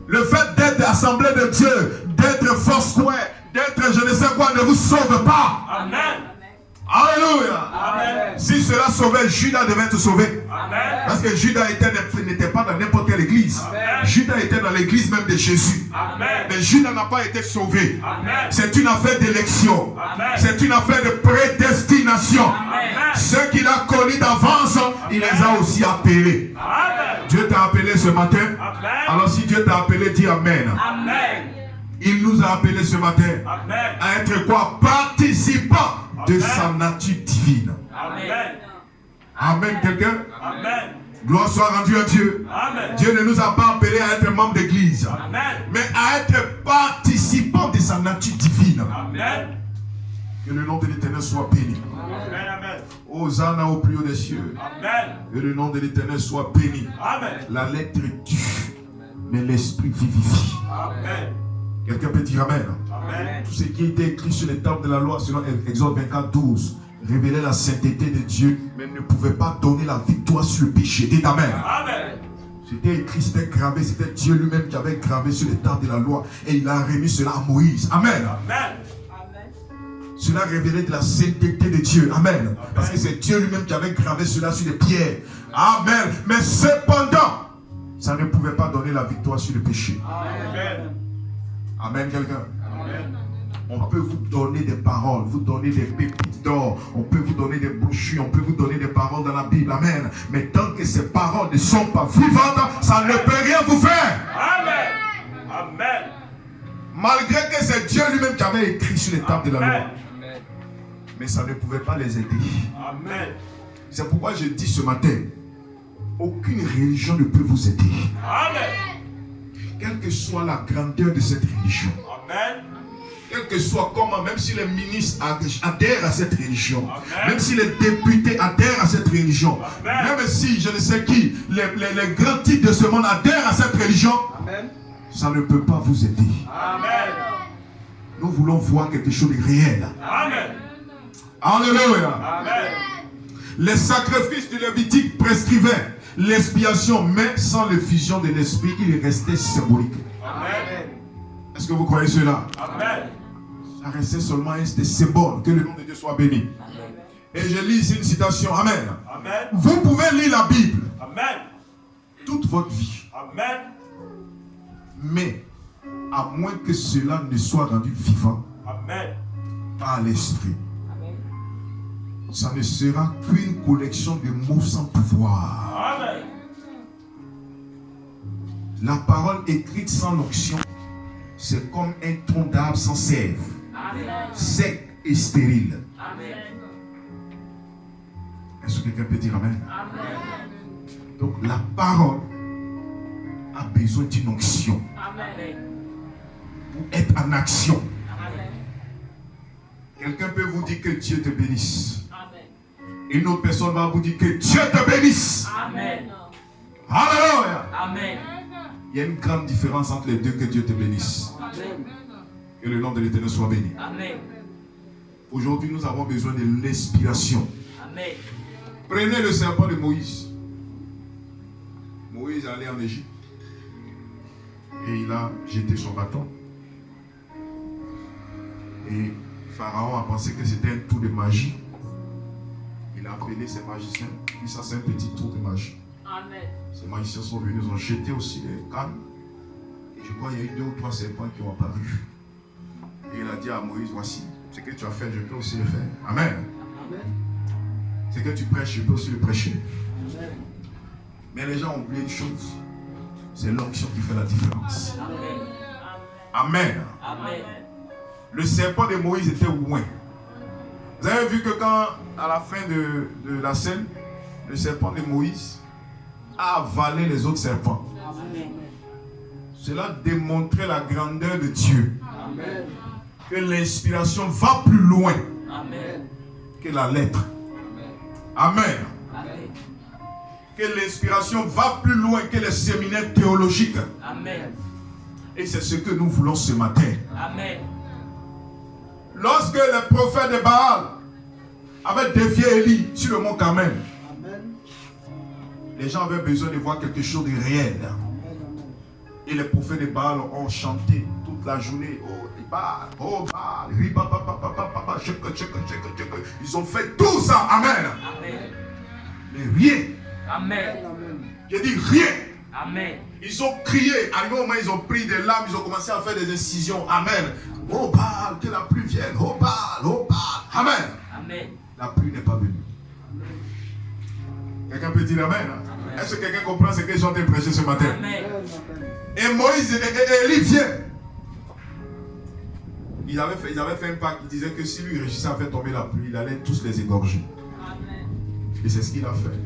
Le fait d'être assemblée de Dieu, d'être Foursquare, d'être je ne sais quoi, ne vous sauve pas. Amen. Alléluia. Amen. Si cela sauvait, Judas devait être sauvé. Amen. Parce que Judas n'était pas dans n'importe quelle église. Amen. Judas était dans l'église même de Jésus. Amen. Mais Judas n'a pas été sauvé. C'est une affaire d'élection. C'est une affaire de prédestination. Amen. Ceux qu'il a connus d'avance, il les a aussi appelés. Amen. Dieu t'a appelé ce matin. Amen. Alors si Dieu t'a appelé, dis Amen. Amen. Il nous a appelés ce matin, amen, à être quoi? Participants de sa nature divine. Amen. Amen, quelqu'un? Amen. Gloire soit rendue à Dieu. Amen. Dieu ne nous a pas appelés à être membres d'église, mais à être participants de sa nature divine. Amen. Que le nom de l'Éternel soit béni. Amen. Hosanna au plus haut des cieux. Amen. Que le nom de l'Éternel soit béni. Amen. La lettre tue, mais l'esprit vivifie. Amen. Quelqu'un peut dire Amen. Amen. Tout ce qui était écrit sur les tables de la loi, selon Exode 24, 12, révélait la sainteté de Dieu, mais ne pouvait pas donner la victoire sur le péché. Dites Amen. Amen. C'était écrit, c'était gravé, c'était Dieu lui-même qui avait gravé sur les tables de la loi, et il a remis cela à Moïse. Amen. Amen. Cela révélait de la sainteté de Dieu. Amen. Amen. Parce que c'est Dieu lui-même qui avait gravé cela sur les pierres. Amen. Mais cependant, ça ne pouvait pas donner la victoire sur le péché. Amen. Amen, quelqu'un. On peut vous donner des paroles, vous donner des pépites d'or, on peut vous donner des brochures, on peut vous donner des paroles dans la Bible. Amen. Mais tant que ces paroles ne sont pas vivantes, ça ne peut rien vous faire. Amen. Amen. Malgré que c'est Dieu lui-même qui avait écrit sur les tables de la loi. Mais ça ne pouvait pas les aider. Amen. C'est pourquoi je dis ce matin, aucune religion ne peut vous aider. Amen. Quelle que soit la grandeur de cette religion. Amen. Quel que soit comment, même si les ministres adhèrent à cette religion, amen, même si les députés adhèrent à cette religion, amen, même si je ne sais qui, les grands titres de ce monde adhèrent à cette religion, amen, ça ne peut pas vous aider. Amen. Nous voulons voir quelque chose de réel. Amen. Alléluia. Amen. Les sacrifices du Lévitique prescrivaient l'expiation, mais sans l'effusion de l'esprit, il restait symbolique. Amen. Est-ce que vous croyez cela? Amen. Ça restait seulement un symbole. Que le nom de Dieu soit béni. Amen. Et je lis ici une citation. Amen. Amen. Vous pouvez lire la Bible. Amen. Toute votre vie. Amen. Mais à moins que cela ne soit rendu vivant Amen. par l'esprit. Ça ne sera qu'une collection de mots sans pouvoir. Amen. La parole écrite sans l'onction, c'est comme un tronc d'arbre sans sève, sec et stérile. Amen. Est-ce que quelqu'un peut dire amen? Amen. Donc la parole a besoin d'une onction Amen. pour être en action. Amen. Quelqu'un peut vous dire que Dieu te bénisse. Amen. Une autre personne va vous dire que Dieu te bénisse. Amen. Alléluia. Amen. Il y a une grande différence entre les deux, que Dieu te bénisse. Amen. Que le nom de l'Éternel soit béni. Amen. Aujourd'hui, nous avons besoin de l'inspiration. Amen. Prenez le serpent de Moïse. Moïse allait en Égypte. Et il a jeté son bâton. Et Pharaon a pensé que c'était un tour de magie. Il a appelé ses magiciens. Il dit ça, c'est un petit tour de magie. Amen. Ces magiciens sont venus, ils ont jeté aussi les cannes. Et je crois qu'il y a eu 2 ou 3 serpents qui ont apparu. Et il a dit à Moïse, voici, ce que tu as fait, je peux aussi le faire. Amen. Amen. Ce que tu prêches, je peux aussi le prêcher. Amen. Mais les gens ont oublié une chose. C'est l'onction qui fait la différence. Amen. Amen. Amen. Le serpent de Moïse était loin. Vous avez vu que quand, à la fin de la scène, le serpent de Moïse a avalé les autres serpents. Amen. Cela démontrait la grandeur de Dieu. Amen. Que l'inspiration va plus loin Amen. que la lettre. Amen. Amen. Que l'inspiration va plus loin que les séminaires théologiques. Amen. Et c'est ce que nous voulons ce matin. Amen. Lorsque les prophètes de Baal avaient défié Élie sur le mont Carmel, les gens avaient besoin de voir quelque chose de réel. Et les prophètes de Baal ont chanté toute la journée. Oh Baal, oh Baal, ils ont fait tout ça. Amen. Amen. Mais rien. Amen. J'ai dit rien. Amen. Ils ont crié. À un moment, ils ont pris des larmes. Ils ont commencé à faire des incisions. Amen. Oh Baal, que la pluie vienne. Oh Baal, oh Baal. Amen. Amen. La pluie n'est pas venue. Quelqu'un peut dire amen? Est-ce que quelqu'un comprend ce que j'ai en train de prêcher ce matin? Amen. Et Moïse et Élie viennent. Ils avaient fait un pacte. Ils disaient que si lui réussissait à faire tomber la pluie, il allait tous les égorger. Amen. Et c'est ce qu'il a fait.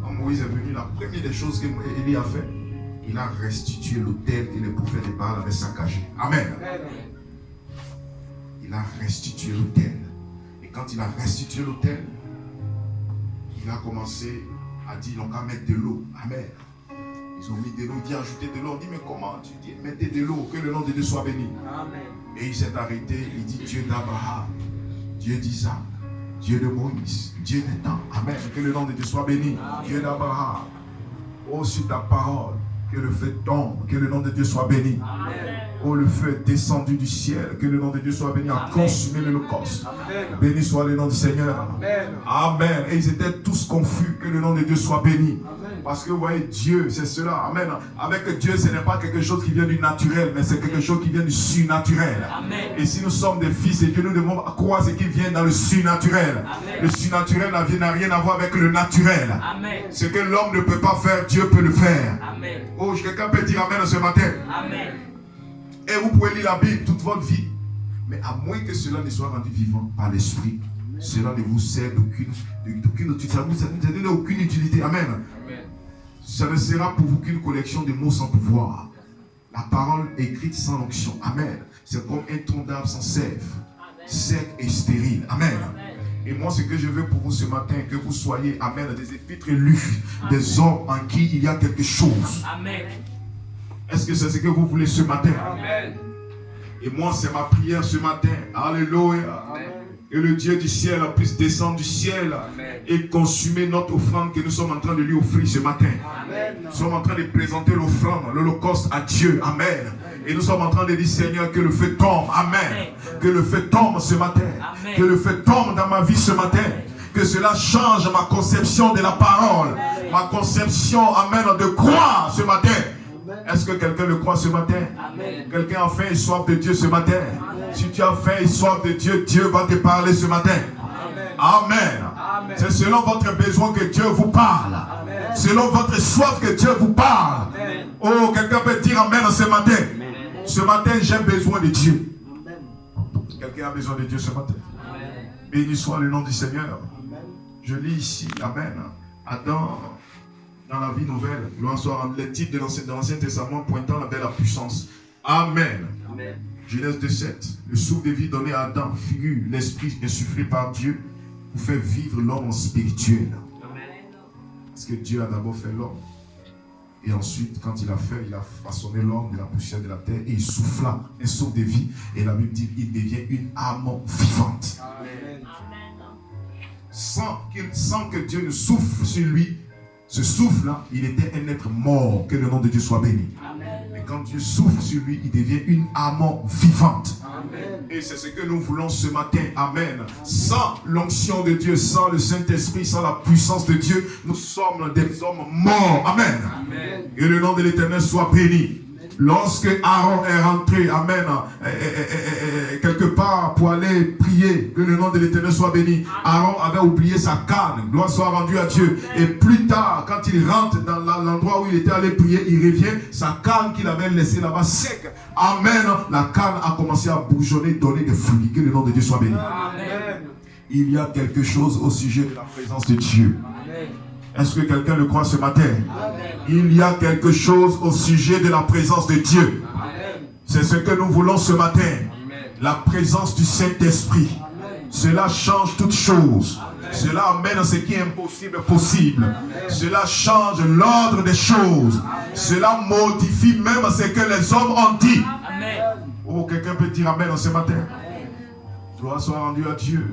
Quand Moïse est venu, la première des choses que Élie a fait, il a restitué l'autel que les prophètes de Baal avaient saccagé. Amen. Il a restitué l'autel. Et quand il a restitué l'autel, il a commencé à dire, ils n'ont qu'à mettre de l'eau. Amen. Ils ont mis de l'eau, il dit ajouter de l'eau. On dit, mais comment? Tu dis, mettez de l'eau, que le nom de Dieu soit béni. Amen. Et il s'est arrêté, il dit, Dieu d'Abraham, Dieu d'Isaac, Dieu de Moïse, Dieu des temps. Amen. Que le nom de Dieu soit béni. Amen. Dieu d'Abraham. Oh, sur ta parole, que le feu tombe, que le nom de Dieu soit béni. Amen. Oh, le feu est descendu du ciel, que le nom de Dieu soit béni, à consumer l'Holocauste. Amen. Béni soit le nom du Seigneur. Amen. Amen. Et ils étaient tous confus, que le nom de Dieu soit béni. Amen. Parce que vous voyez, Dieu, c'est cela. Amen. Avec Dieu, ce n'est pas quelque chose qui vient du naturel, mais c'est quelque chose qui vient du surnaturel. Amen. Et si nous sommes des fils et que nous devons croire ce qui vient dans le surnaturel. Amen. Le surnaturel n'a rien à voir avec le naturel. Amen. Ce que l'homme ne peut pas faire, Dieu peut le faire. Amen. Oh, quelqu'un peut dire amen ce matin. Amen. Et vous pouvez lire la Bible toute votre vie. Mais à moins que cela ne soit rendu vivant par l'esprit, cela ne vous sert d'aucune utilité. Ça ne donne aucune utilité. Amen. Amen. Ça ne sera pour vous qu'une collection de mots sans pouvoir. La parole écrite sans onction. Amen. C'est comme un tronc d'arbre sans sève, sec et stérile. Amen. Et moi, ce que je veux pour vous ce matin, que vous soyez, amen, des épîtres élus, des hommes en qui il y a quelque chose. Amen. Est-ce que c'est ce que vous voulez ce matin? Amen. Et moi, c'est ma prière ce matin. Alléluia. Amen. Que le Dieu du ciel puisse descendre du ciel Amen. et consumer notre offrande que nous sommes en train de lui offrir ce matin. Amen. Nous sommes en train de présenter l'offrande, l'holocauste à Dieu. Amen. Et nous sommes en train de dire, Seigneur, que le feu tombe. Amen. Que le feu tombe ce matin. Amen. Que le feu tombe dans ma vie ce matin. Que cela change ma conception de la parole. Ma conception, amen, de croire ce matin. Est-ce que quelqu'un le croit ce matin? Amen. Quelqu'un a faim et soif de Dieu ce matin? Si tu as faim et soif de Dieu, Dieu va te parler ce matin. Amen. C'est selon votre besoin que Dieu vous parle. Selon votre soif que Dieu vous parle. Oh, quelqu'un peut dire Amen ce matin. Ce matin, j'ai besoin de Dieu. Quelqu'un a besoin de Dieu ce matin. Béni soit le nom du Seigneur. Je lis ici, Amen. Adam, dans la vie nouvelle, gloire soit le titre de l'Ancien Testament pointant vers la puissance. Amen. Genèse 2:7. Le souffle de vie donné à Adam figure l'esprit insufflé par Dieu pour faire vivre l'homme en spirituel. Parce que Dieu a d'abord fait l'homme. Et ensuite, quand il a fait, il a façonné l'homme de la poussière de la terre et il souffla un souffle de vie. Et la Bible dit qu'il devient une âme vivante. Amen. Sans que Dieu ne souffle sur lui, ce souffle-là, il était un être mort. Que le nom de Dieu soit béni. Mais quand Dieu souffle sur lui, il devient une âme vivante. Amen. Et c'est ce que nous voulons ce matin. Amen. Sans l'onction de Dieu, sans le Saint-Esprit, sans la puissance de Dieu, nous sommes des hommes morts. Amen. Amen. Que le nom de l'Éternel soit béni. Lorsque Aaron est rentré, Amen, quelque part pour aller prier, que le nom de l'Éternel soit béni, Aaron avait oublié sa canne, gloire soit rendue à Dieu. Et plus tard, quand il rentre dans l'endroit où il était allé prier, il revient, sa canne qu'il avait laissée là-bas sec. Amen, la canne a commencé à bourgeonner, donner des fruits. Que le nom de Dieu soit béni. Amen. Il y a quelque chose au sujet de la présence de Dieu. Amen. Est-ce que quelqu'un le croit ce matin? Amen. Il y a quelque chose au sujet de la présence de Dieu. C'est ce que nous voulons ce matin. Amen. La présence du Saint-Esprit. Cela change toutes choses. Amen. Cela amène ce qui est impossible possible. Amen. Cela change l'ordre des choses. Amen. Cela modifie même ce que les hommes ont dit. Amen. Oh, quelqu'un peut dire Amen ce matin. Amen. Gloire soit rendue à Dieu.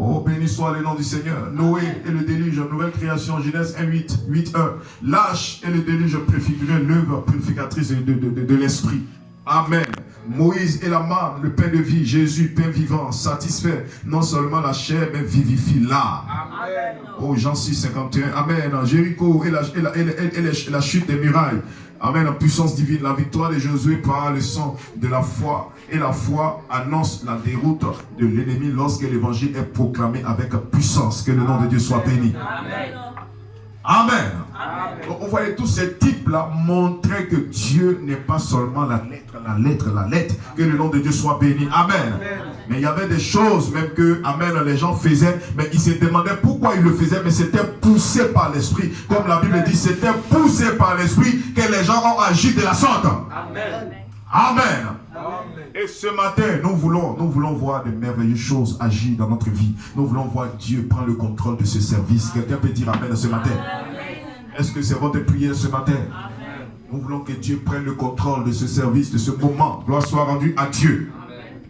Oh, béni soit le nom du Seigneur. Noé et le déluge, nouvelle création, Genèse 1:8, 8:1. L'âche et le déluge préfiguraient l'œuvre purificatrice de l'esprit. Amen. Moïse et la manne, le pain de vie, Jésus, pain vivant, satisfait non seulement la chair, mais vivifie l'âme. Amen. Oh, Jean 6:51. Amen. Jéricho et la chute des murailles. Amen. En puissance divine, la victoire de Josué par le sang de la foi. Et la foi annonce la déroute de l'ennemi lorsque l'évangile est proclamé avec puissance. Que le nom de Dieu soit béni. Amen. Amen. Amen. Donc, vous voyez, tous ces types-là montraient que Dieu n'est pas seulement la lettre. Que le nom de Dieu soit béni. Amen. Amen. Mais il y avait des choses même que, amen, les gens faisaient, mais ils se demandaient pourquoi ils le faisaient, mais c'était poussé par l'esprit. Comme la Bible dit, c'était poussé par l'esprit que les gens ont agi de la sorte. Amen. Amen. Et ce matin, nous voulons voir de merveilleuses choses agir dans notre vie. Nous voulons voir Dieu prendre le contrôle de ce service. Quelqu'un peut dire Amen ce matin? Est-ce que c'est votre prière ce matin? Amen. Nous voulons que Dieu prenne le contrôle de ce service, de ce moment. Gloire soit rendue à Dieu. Amen.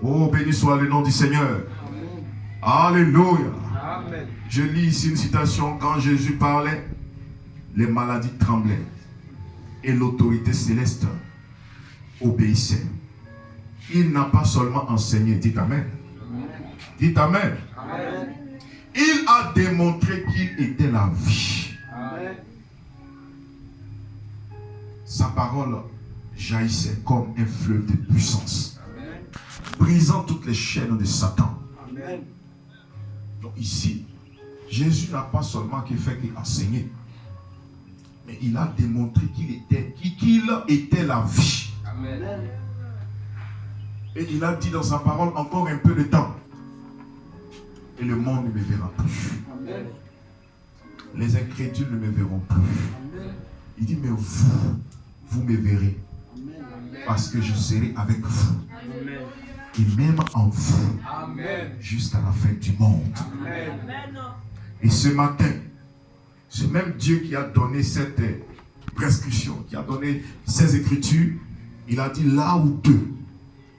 Oh, béni soit le nom du Seigneur. Amen. Alléluia. Amen. Je lis ici une citation. Quand Jésus parlait, les maladies tremblaient et l'autorité céleste obéissait. Il n'a pas seulement enseigné, dites Amen. Dites Amen. Amen. Il a démontré qu'il était la vie. Amen. Sa parole jaillissait comme un fleuve de puissance, amen, brisant toutes les chaînes de Satan. Amen. Donc ici, Jésus n'a pas seulement fait qu'enseigner, mais il a démontré qu'il était la vie. Amen. Et il a dit dans sa parole, encore un peu de temps, et le monde ne me verra plus. Amen. Les incrédules ne me verront plus. Amen. Il dit, mais vous me verrez. Amen. Parce que je serai avec vous. Amen. Et même en vous. Jusqu'à la fin du monde. Amen. Et ce matin, c'est même Dieu qui a donné cette prescription, qui a donné ces écritures. Il a dit, là où 2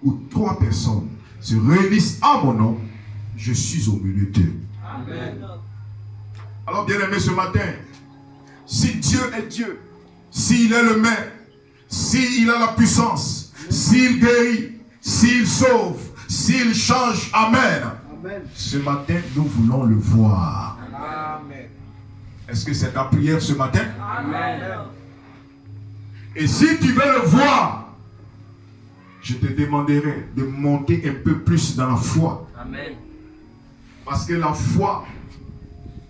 ou 3 personnes se réunissent à mon nom, je suis au milieu d'eux. Amen. Alors bien aimé, ce matin, si Dieu est Dieu, s'il est le maître, s'il a la puissance, s'il guérit, s'il sauve, s'il change, amen. Amen. Ce matin, nous voulons le voir. Amen. Est-ce que c'est ta prière ce matin? Amen. Et si tu veux le voir, je te demanderai de monter un peu plus dans la foi. Amen. Parce que la foi,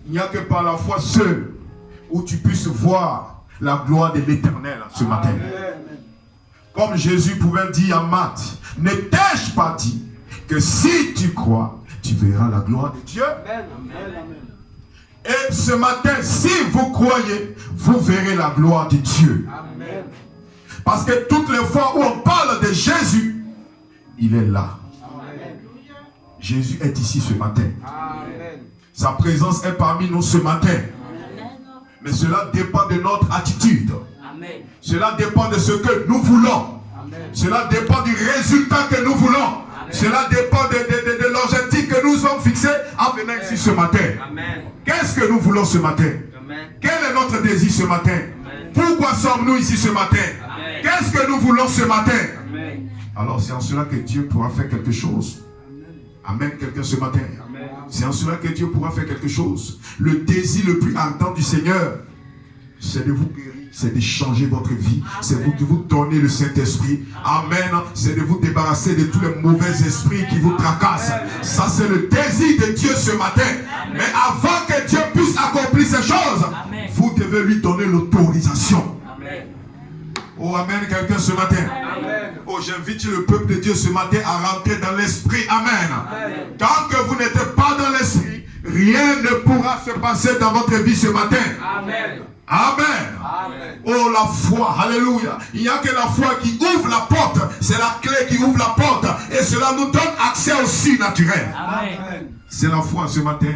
il n'y a que par la foi seule où tu puisses voir la gloire de l'Éternel ce matin. Comme Jésus pouvait dire à Marthe, ne t'ai-je pas dit que si tu crois, tu verras la gloire de Dieu? Et ce matin, si vous croyez, vous verrez la gloire de Dieu. Amen. Parce que toutes les fois où on parle de Jésus, il est là. Amen. Jésus est ici ce matin. Amen. Sa présence est parmi nous ce matin. Mais cela dépend de notre attitude. Amen. Cela dépend de ce que nous voulons. Amen. Cela dépend du résultat que nous voulons. Amen. Cela dépend de l'objectif que nous sommes fixés en venant ici ce matin. Amen. Qu'est-ce que nous voulons ce matin? Amen. Quel est notre désir ce matin? Amen. Pourquoi sommes-nous ici ce matin? Amen. Qu'est-ce que nous voulons ce matin? Amen. Alors c'est en cela que Dieu pourra faire quelque chose. Amen, quelqu'un ce matin. Amen. C'est en cela que Dieu pourra faire quelque chose. Le désir le plus ardent du Seigneur, c'est de vous guérir, c'est de changer votre vie, c'est de vous donner le Saint-Esprit. Amen. C'est de vous débarrasser de tous les mauvais esprits qui vous tracassent. Ça, c'est le désir de Dieu ce matin. Mais avant que Dieu puisse accomplir ces choses, Amen. vous devez lui donner l'autorisation. Amen. Oh, amen, quelqu'un ce matin. Amen. Oh, j'invite le peuple de Dieu ce matin à rentrer dans l'esprit. Amen. Amen. Tant que vous n'êtes pas dans l'esprit, rien ne pourra se passer dans votre vie ce matin. Amen. Amen. Amen. Oh, la foi, alléluia. Il n'y a que la foi qui ouvre la porte. C'est la clé qui ouvre la porte. Et cela nous donne accès au surnaturel. Amen. C'est la foi ce matin.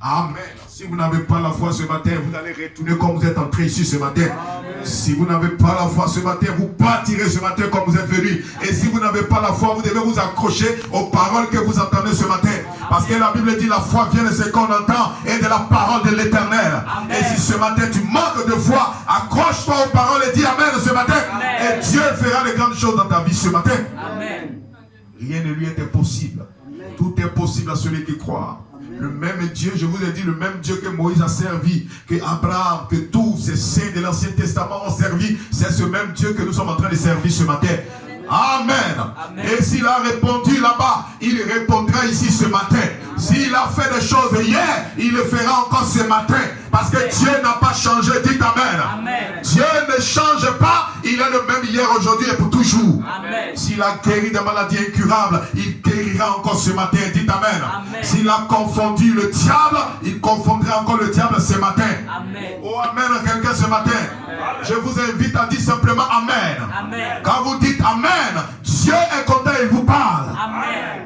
Amen. Si vous n'avez pas la foi ce matin, vous allez retourner comme vous êtes entré ici ce matin. Amen. Si vous n'avez pas la foi ce matin, vous partirez ce matin comme vous êtes venu. Et si vous n'avez pas la foi, vous devez vous accrocher aux paroles que vous entendez ce matin. Parce que la Bible dit la foi vient de ce qu'on entend et de la parole de l'Éternel. Et si ce matin tu manques de foi, accroche-toi aux paroles et dis Amen ce matin. Amen. Et Dieu fera de grandes choses dans ta vie ce matin. Amen. Rien ne lui est impossible. Tout est possible à celui qui croit. Le même Dieu, je vous ai dit, le même Dieu que Moïse a servi, que Abraham, que tous ces saints de l'Ancien Testament ont servi, c'est ce même Dieu que nous sommes en train de servir ce matin. Amen. Amen. Et s'il a répondu là-bas, il répondra ici ce matin. S'il a fait des choses hier, il le fera encore ce matin. Parce que Dieu n'a pas changé. Dites Amen. Amen. Dieu ne change pas. Il est le même hier, aujourd'hui et pour toujours. Amen. S'il a guéri des maladies incurables, il guérira encore ce matin. Dites Amen. Amen. S'il a confondu le diable, il confondra encore le diable ce matin. Amen. Oh Amen à quelqu'un ce matin. Je vous invite à dire simplement Amen. Amen. Quand vous dites Amen, Dieu est content et il vous parle. Amen.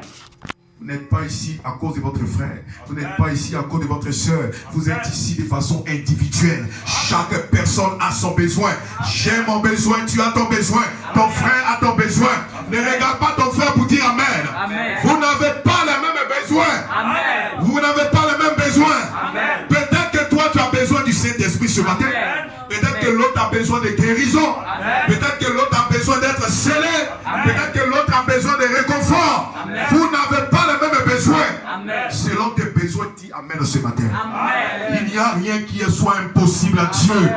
Vous n'êtes pas ici à cause de votre frère. Vous n'êtes pas ici à cause de votre soeur. Vous êtes ici de façon individuelle. Chaque personne a son besoin. J'ai mon besoin, tu as ton besoin. Ton frère a ton besoin. Ne regarde pas ton frère pour dire Amen. Amen. Vous n'avez pas les mêmes besoins. Amen. Vous n'avez pas les mêmes besoins. Amen. Peut-être que toi tu as besoin du Saint-Esprit ce matin. Amen. Peut-être que l'autre a besoin de guérison. Amen. Peut-être que l'autre a besoin d'être scellé. Amen. Peut-être que l'autre a besoin de réconfort. Amen. Vous n'avez pas les mêmes besoins. Amen. Selon tes besoins, dis Amen ce matin. Amen. Il n'y a rien qui soit impossible à Dieu.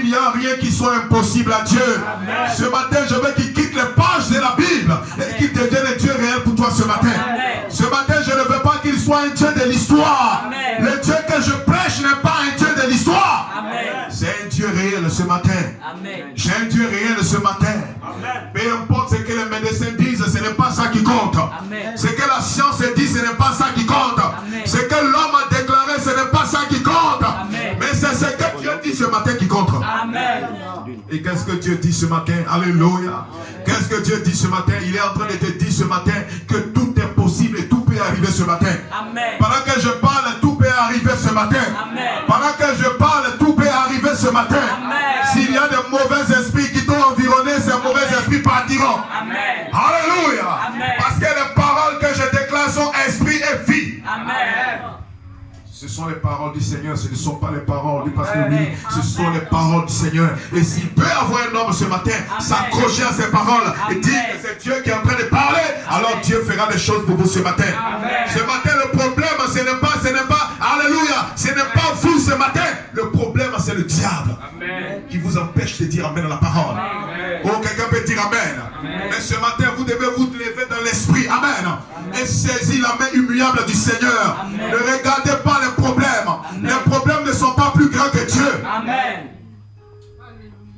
Il n'y a rien qui soit impossible à Dieu. Amen. Ce matin, je veux qu'il quitte les pages de la Bible et qu'il devienne un Dieu réel pour toi ce matin. Amen. Ce matin, je ne veux pas qu'il soit un Dieu de l'histoire. Amen. Le Dieu que je prêche n'est pas un Dieu de l'histoire. Amen. C'est un Dieu réel ce matin. Amen. J'ai un Dieu réel ce matin. Peu importe ce que les médecins disent, ce n'est pas ça qui compte. Amen. Ce que la science dit, ce n'est pas ça qui compte. Amen. Ce que l'homme a déclaré, ce n'est pas ça qui compte. Amen. Mais c'est ce que Dieu dit ce matin qui compte. Amen. Et qu'est-ce que Dieu dit ce matin? Alléluia. Qu'est-ce que Dieu dit ce matin? Il est en train de te dire ce matin que tout est possible et tout peut arriver ce matin. Amen. Pendant que je parle, tout peut arriver ce matin. Amen. Pendant que je parle, tout peut arriver ce matin. Amen. S'il y a de mauvais esprits qui t'ont environné, ces mauvais esprits partiront. Amen. Alléluia. Amen. Parce que les paroles que je déclare sont esprit et vie. Amen. Ce sont les paroles du Seigneur, ce ne sont pas les paroles du pasteur Louis, ce sont les paroles du Seigneur. Et s'il peut avoir un homme ce matin, s'accrocher à ces paroles et dire que c'est Dieu qui est en train de parler, alors Dieu fera des choses pour vous ce matin. Amen. Ce matin, le problème, ce n'est pas, alléluia, ce n'est pas vous ce matin. Le problème, c'est le diable Amen. qui vous vous empêche de dire Amen à la parole. Oh, quelqu'un peut dire Amen. Mais ce matin, vous devez vous lever dans l'esprit. Amen. Et saisir la main humiliable du Seigneur. Ne regardez pas les problèmes. Les problèmes ne sont pas plus grands que Dieu. Amen.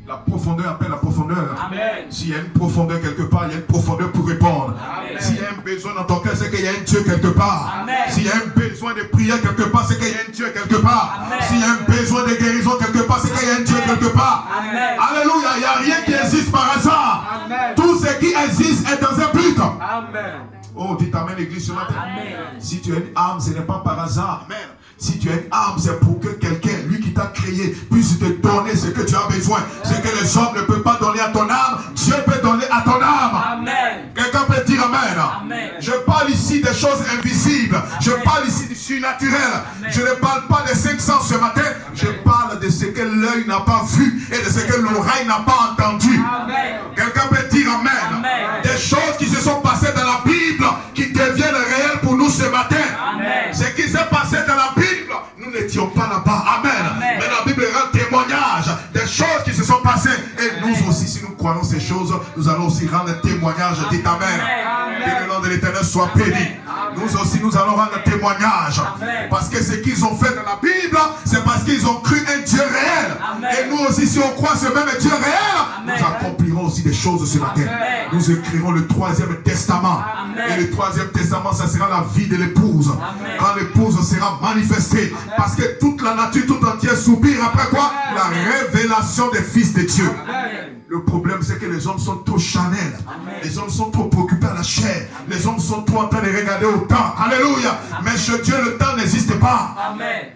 La profondeur appelle la profondeur. Amen. S'il y a une profondeur quelque part, il y a une profondeur pour répondre. S'il y a un besoin dans ton cœur, c'est qu'il y a un Dieu quelque part. S'il y a un besoin de prière quelque part, c'est qu'il y a un Dieu quelque part. S'il y a un besoin de guérison quelque part, c'est qu'il y a un Dieu quelque part. Amen. Alléluia, il n'y a rien qui existe par hasard. Amen. Tout ce qui existe est dans un but. Amen. Oh, dites Amen l'église ce matin. Amen. Si tu as une âme, ce n'est pas par hasard. Amen. Si tu as une âme, c'est pour que quelqu'un, lui qui t'a créé, puisse te donner ce que tu as besoin. Ce que les hommes ne peuvent pas donner à ton âme, Dieu peut donner à ton âme. Amen. Quelqu'un peut dire Amen. Amen. Je parle ici des choses invisibles. Je parle ici du surnaturel. Je ne parle pas des 5 sens ce matin. Je parle de ce que l'œil n'a pas vu et de ce que l'oreille n'a pas entendu. Amen. Quelqu'un peut dire Amen. Amen. Des choses qui se sont passées dans la Bible qui deviennent réelles pour nous ce matin. Amen. Ce qui s'est passé dans la Bible, nous n'étions pas là-bas. Amen. Amen. Mais la Bible rend témoignage des choses qui se sont passées. Et nous aussi, si nous croyons ces choses, nous allons aussi rendre témoignage. Dites Amen. Que le nom de l'Éternel soit béni. Nous aussi, nous allons rendre témoignage. Amen. Parce que ce qu'ils ont fait dans la Bible, c'est parce qu'ils ont cru un Dieu réel. Amen. Et nous aussi, si on croit ce même Dieu réel, Amen. nous accomplirons aussi des choses ce matin. Amen. Nous écrirons le 3e testament. Amen. Et le 3e testament, ça sera la vie de l'épouse. Amen. Quand l'épouse sera manifestée. Parce que toute la nature tout entière soupire après quoi? La révélation des fils de Dieu. Amen. Le problème, c'est que les hommes sont trop charnels. Amen. Les hommes sont trop préoccupés à la chair. Les hommes sont trop en train de regarder au temps. Alléluia. Mais chez Dieu, le temps n'existe pas. Amen.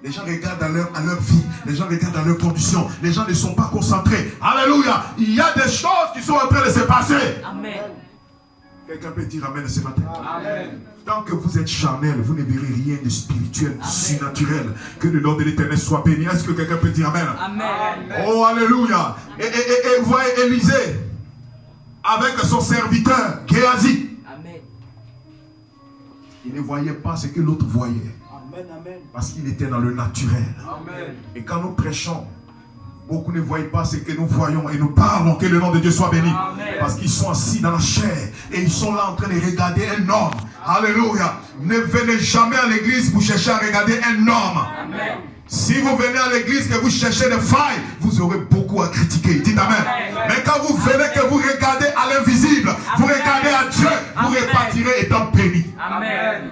Les gens regardent à leur vie. Les gens regardent à leurs conditions. Les gens ne sont pas concentrés. Alléluia. Il y a des choses qui sont en train de se passer. Amen. Quelqu'un peut dire Amen ce matin. Amen. Tant que vous êtes charnel, vous ne verrez rien de spirituel, surnaturel. Que le nom de l'Éternel soit béni. Est-ce que quelqu'un peut dire Amen? Amen. Oh, alléluia. Et vous voyez Élisée avec son serviteur, Géasi. Amen. Il ne voyait pas ce que l'autre voyait. Amen. Amen. Parce qu'il était dans le naturel. Amen. Et quand nous prêchons, beaucoup ne voient pas ce que nous voyons et nous parlons. Que le nom de Dieu soit béni. Amen. Parce qu'ils sont assis dans la chair et ils sont là en train de regarder un homme. Alléluia. Ne venez jamais à l'église pour chercher à regarder un homme. Amen. Si vous venez à l'église que vous cherchez des failles, vous aurez beaucoup à critiquer. Dites Amen. Mais quand vous venez que vous regardez à l'invisible, vous regardez à Dieu, vous repartirez étant béni. Amen.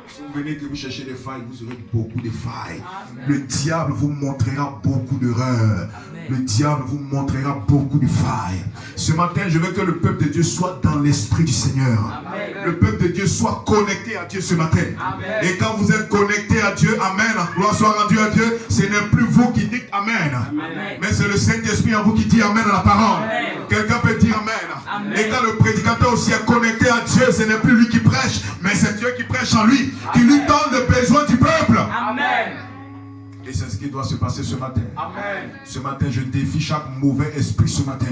Si vous venez que vous cherchez des failles, vous aurez beaucoup de failles. Le diable vous montrera beaucoup d'erreurs. Le diable vous montrera beaucoup de failles. Ce matin, je veux que le peuple de Dieu soit dans l'esprit du Seigneur. Amen. Le peuple de Dieu soit connecté à Dieu ce matin. Amen. Et quand vous êtes connecté à Dieu, Amen, gloire soit rendue à Dieu, ce n'est plus vous qui dites Amen. Amen. Mais c'est le Saint-Esprit en vous qui dit Amen à la parole. Amen. Quelqu'un peut dire Amen. Amen. Et quand le prédicateur aussi est connecté à Dieu, ce n'est plus lui qui prêche, mais c'est Dieu qui prêche en lui, qui lui donne le besoin du peuple. Amen. Et c'est ce qui doit se passer ce matin. Amen. Ce matin, je défie chaque mauvais esprit ce matin.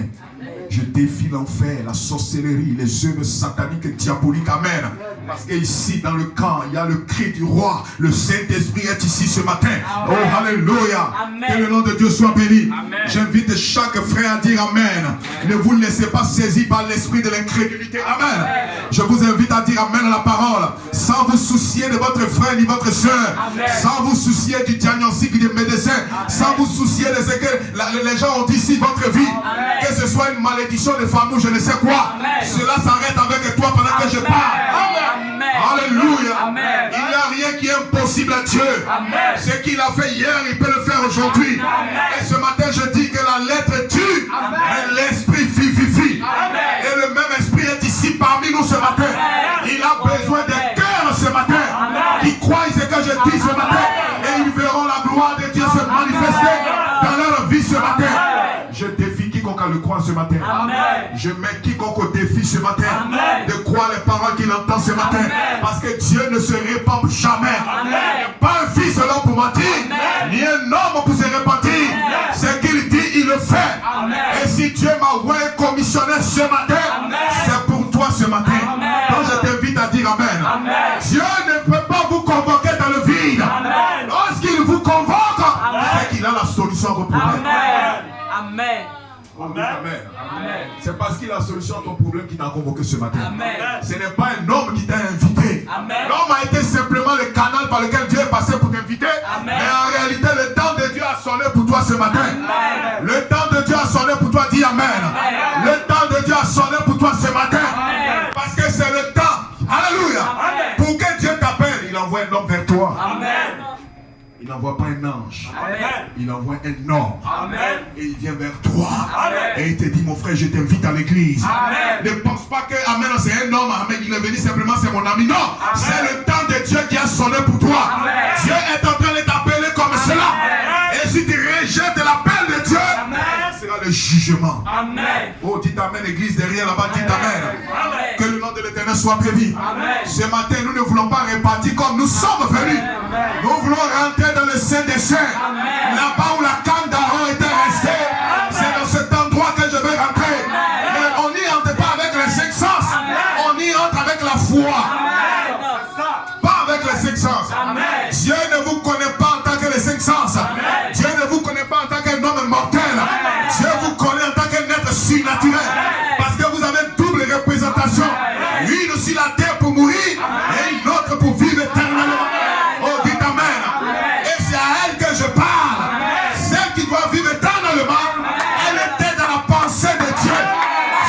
Je défie l'enfer, la sorcellerie, les œuvres sataniques et diaboliques. Amen. Parce qu'ici, dans le camp, il y a le cri du roi. Le Saint-Esprit est ici ce matin. Oh, alléluia. Amen. Que le nom de Dieu soit béni. Amen. J'invite chaque frère à dire Amen. Ne vous laissez pas saisir par l'esprit de l'incrédulité. Amen. Je vous invite à dire Amen à la parole. Sans vous soucier de votre frère ni votre soeur. Amen. Sans vous soucier du diagnostic du médecin. Sans vous soucier de ce que les gens ont dit ici votre vie. Amen. Que ce soit une malédiction de famille ou je ne sais quoi. Amen. Cela s'arrête avec toi pendant que je parle. Amen. Alléluia. Amen. Il n'y a rien qui est impossible à Dieu. Amen. Ce qu'il a fait hier, il peut le faire aujourd'hui. Amen. Et ce matin, je dis que la lettre tue, Amen. mais l'esprit vivifie. Amen. Et le même esprit est ici parmi nous ce matin. Il a besoin des cœurs ce matin qui croient ce que je dis ce matin. Et ils verront la gloire de Dieu se manifester dans leur vie ce matin. Je défie quiconque à le croire ce matin. Amen. Je mets quiconque au défi ce matin Amen. de croire les paroles qu'il entend ce matin. Amen. Parce que Dieu ne se répand jamais. Amen. Pas un fils l'homme pour mentir, ni un homme pour se repentir. Ce qu'il dit, il le fait. Amen. Et si Dieu m'a envoyé commissionnaire ce matin, Amen. c'est pour toi ce matin. Amen. Donc je t'invite à dire Amen. Amen. Dieu ne peut pas vous convoquer dans le vide. Amen. Lorsqu'il vous convoque, c'est qu'il a la solution solution à vos problèmes. Amen. Amen. On dit Amen. Amen. C'est parce qu'il a la solution à ton problème qui t'a convoqué ce matin. Amen. Ce n'est pas un homme qui t'a invité. Amen. L'homme a été simplement le canal par lequel Dieu est passé pour t'inviter. Amen. Mais en réalité, le temps de Dieu a sonné pour toi ce matin. Amen. Le temps de Dieu a sonné pour toi. Dis Amen. Amen. Le temps de Dieu a sonné pour toi ce matin. Amen. Parce que c'est le temps. Alléluia. Amen. Pour que Dieu t'appelle, il envoie un homme vers toi. Amen. Il n'envoie pas un ange. Amen. Il envoie un homme. Amen. Et il vient vers toi. Amen. Et il te dit, mon frère, je t'invite à l'église. Amen. Ne pense pas que Amen, c'est un homme. Amen, il est venu simplement, c'est mon ami. Non, c'est le temps de Dieu qui a sonné pour toi. Amen. Dieu est en train de t'appeler comme cela. Amen. Et si tu rejettes l'appel de Dieu, Amen. ce sera le jugement. Amen. Oh, dites Amen, l'église derrière là-bas, dites Amen. Amen. Que le nom de l'Éternel soit béni. Amen. Ce matin, nous ne voulons pas repartir comme nous sommes venus. Amen. Nous voulons rentrer dans le Saint des Saints. Amen. Là-bas où la canne d'Aaron était restée. C'est dans cet endroit que je vais rentrer. Mais on n'y entre pas avec les cinq sens. On y entre avec la foi. Pas avec les cinq sens. Amen. Dieu ne vous connaît pas en tant que les cinq sens. Dieu ne vous connaît pas en tant qu'un homme mortel. Dieu vous connaît en tant qu'un être surnaturel. Parce que vous avez une double représentation. Une sur la terre pour mourir et une autre pour vivre éternellement. Oh, dites Amen. Et c'est à elle que je parle. Celle qui doit vivre éternellement, elle était dans la pensée de Dieu.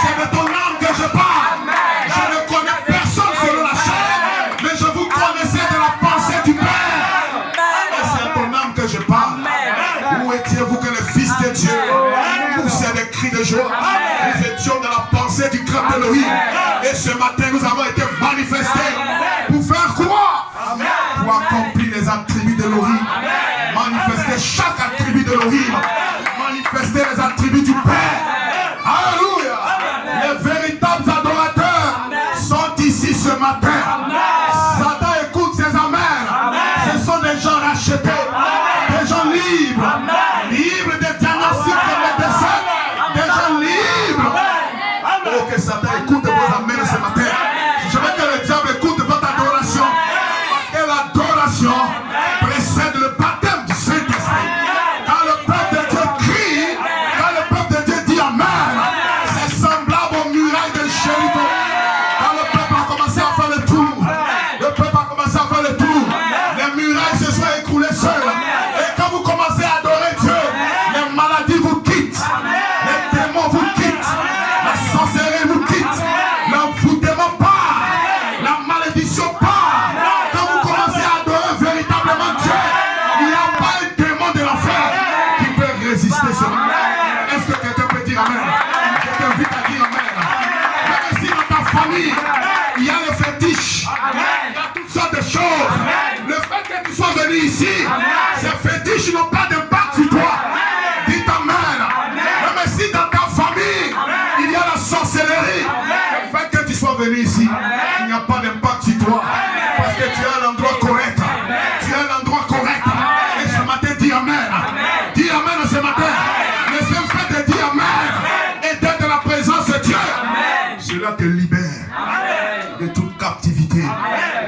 C'est de ton âme que je parle. Je ne connais personne selon la chair, mais je vous connaissais de la pensée du Père. Et c'est à ton âme que je parle. Où étiez-vous que le Fils de Dieu poussait des cris de joie? Nous étions dans la pensée du grand Elohim. Et ce matin, nous avons été manifestés pour faire quoi? Pour accomplir les attributs d'Elohim. Manifester chaque attribut d'Elohim. Manifester les attributs du Père. Alléluia. Les véritables adorateurs sont ici ce matin. Satan écoute ses amens. Ce sont des gens rachetés. Des gens libres. Libres des diagnostics et des décès. Des gens libres. Oh, que Satan écoute vos amens ce matin. Je veux que le diable écoute votre adoration. Parce que l'adoration précède le baptême du Saint-Esprit. Quand le peuple de Dieu crie, quand le peuple de Dieu dit Amen, c'est semblable aux murailles de Jéricho. Quand le peuple a commencé à faire le tour, les murailles se sont écroulées seules. Et quand vous commencez à adorer Dieu, les maladies vous quittent, les démons vous quittent, la sorcellerie vous quitte, l'envoûtement part, la malédiction part. Quand vous commencez à adorer véritablement Dieu, il n'y a pas un démon de l'enfer qui peut résister cela. Est-ce que quelqu'un peut dire Amen? Je t'invite à dire Amen. Même si dans ta famille, il y a le fétiche, il y a toutes sortes de choses. Le fait que tu sois venu ici, ces fétiches n'ont pas d'impact sur toi. Dites Amen. Même si dans ta famille, il y a la sorcellerie, le fait que tu sois venu ici, il n'y a pas d'impact sur toi. Parce que tu es à l'endroit correct. Tu es à l'endroit correct. Et ce matin, dis Amen. Dis Amen ce matin. Le seul fait de dire Amen et d'être dans la présence de Dieu, cela te libère de toute captivité,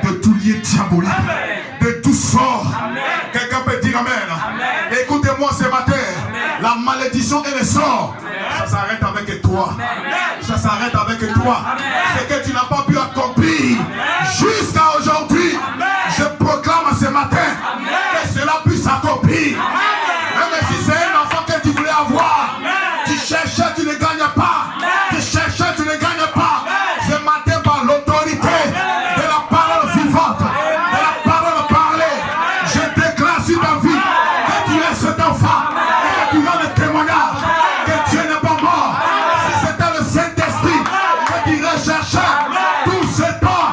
de tout lien diabolique, de tout sort. Quelqu'un peut dire Amen. Écoutez-moi ce matin. La malédiction et le sort, ça s'arrête avec toi. Ça s'arrête avec toi. C'est que tu n'as pas pu accomplir jusqu'à aujourd'hui. Je proclame ce matin que cela puisse s'accomplir. Même si c'est un enfant que tu voulais avoir, tu cherchais, tu ne gagnes pas. Tu cherchais, tu ne gagnes pas. Ce matin, par l'autorité de la parole vivante, de la parole parlée, je déclare sur ta vie que tu es cet enfant et que tu as le témoignage que Dieu n'est pas mort. Si c'était le Saint-Esprit que tu recherchais tout ce temps,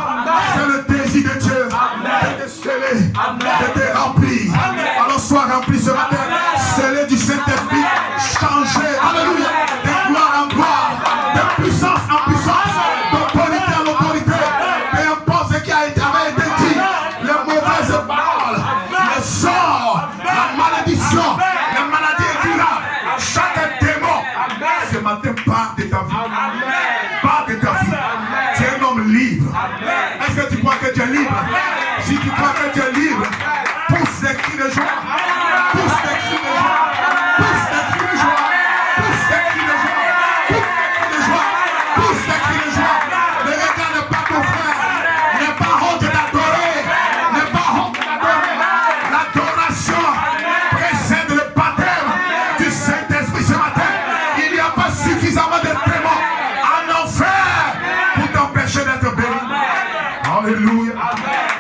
c'est le désir de Dieu de te sceller, de te remplir. Alors sois rempli ce matin, scellé du Saint-Esprit, changé, alléluia, de gloire en gloire, de puissance en puissance, d'autorité en autorité. Peu importe ce qui avait été dit, les mauvaises paroles, les sorts, la malédiction, les maladies incurables, chaque démon, ce matin part de ta vie. Part de ta vie. Tu es un homme libre. Est-ce que tu crois que tu es libre? Si tu crois que tu es libre, pousse des cris de joie. Pousse des cris de joie.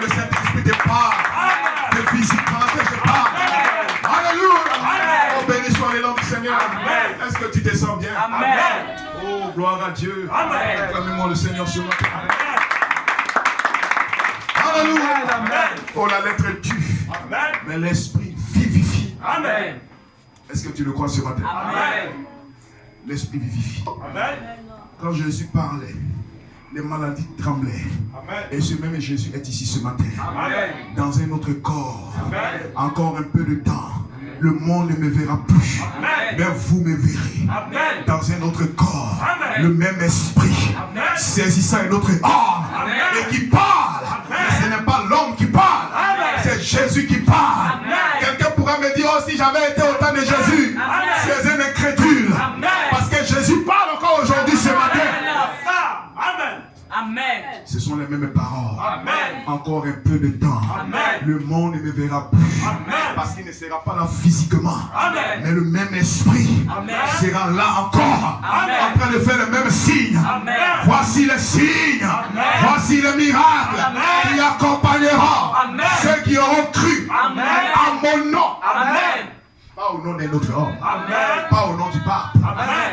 Le Saint-Esprit te parle. De physiquement que je parle. Alléluia. Oh, béni soit le nom du Seigneur. Est-ce que tu te sens bien? Oh, gloire à Dieu. Acclamez-moi le Seigneur sur notre terre. Alléluia. Oh, la lettre tue. Mais l'esprit vivifie. Est-ce que tu le crois ce matin? L'esprit vivifie. Quand Jésus parlait, les maladies tremblaient. Et ce même Jésus est ici ce matin. Dans un autre corps. Encore un peu de temps. Le monde ne me verra plus. Mais vous me verrez. Dans un autre corps. Le même esprit. Saisissant un autre âme. Et qui parle. Mais ce n'est pas l'homme qui parle. C'est Jésus qui parle. Quelqu'un pourrait me dire, oh, si j'avais été au temps de Jésus, tu es un incrédule. Parce que Jésus parle encore aujourd'hui ce matin. Ce sont les mêmes paroles. Encore un peu de temps. Le monde ne me verra plus. Parce qu'il ne sera pas là physiquement. Mais le même esprit sera là encore. En train de faire le même signe. Voici les signes. Voici les miracles qui accompagneront ceux qui auront cru à mon nom. Pas au nom d'un autre homme. Pas au nom du pape.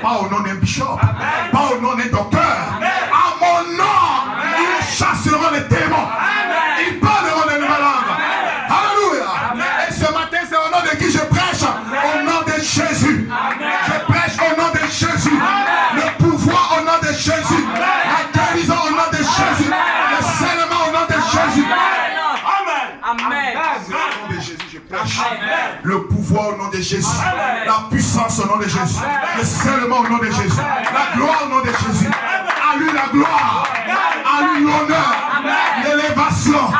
Pas au nom d'un bishop. Pas au nom d'un docteur. À mon nom, ils chasseront les démons. Ils parleront de nouvelles langues. Alléluia. Et ce matin, c'est au nom de qui je prêche? Au nom de Jésus. Je prêche au nom de Jésus. Le pouvoir au nom de Jésus. La guérison au nom de Jésus. Le seulement au nom de Jésus. Amen. Au nom de Jésus, je prêche. Le pouvoir au nom de Jésus. La puissance au nom de Jésus. Le seulement au nom de Jésus. La gloire au nom de Jésus. À lui la gloire. À lui l'honneur. L'élévation.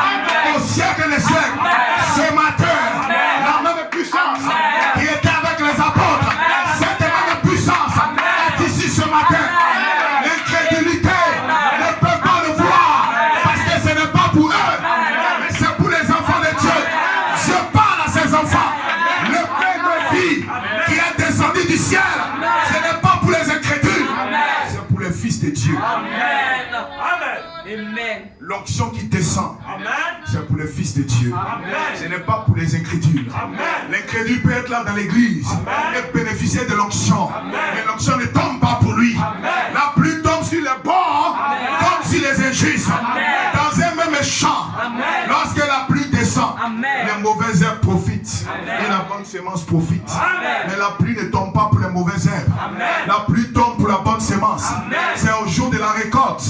Au siècle des siècles. Ce matin, la même puissance qui était avec les apôtres. Cette même puissance est ici ce matin. L'incrédulité ne peut pas le voir. Parce que ce n'est pas pour eux. Mais c'est pour les enfants de Dieu. Je parle à ces enfants. Le pain de vie qui est descendu du ciel, ce n'est pas pour les incrédules. C'est pour les fils de Dieu. L'onction qui descend, c'est pour les fils de Dieu. Ce n'est pas pour les incrédules. L'incrédule peut être là dans l'église et bénéficier de l'onction. Mais l'onction ne tombe pas pour lui. La pluie tombe sur les bords comme sur les injustes. Dans un même champ, lorsque la pluie descend, les mauvaises herbes profitent et la bonne semence profite. Mais la pluie ne tombe pas pour les mauvaises herbes. La pluie tombe pour la bonne semence. C'est au jour de la récolte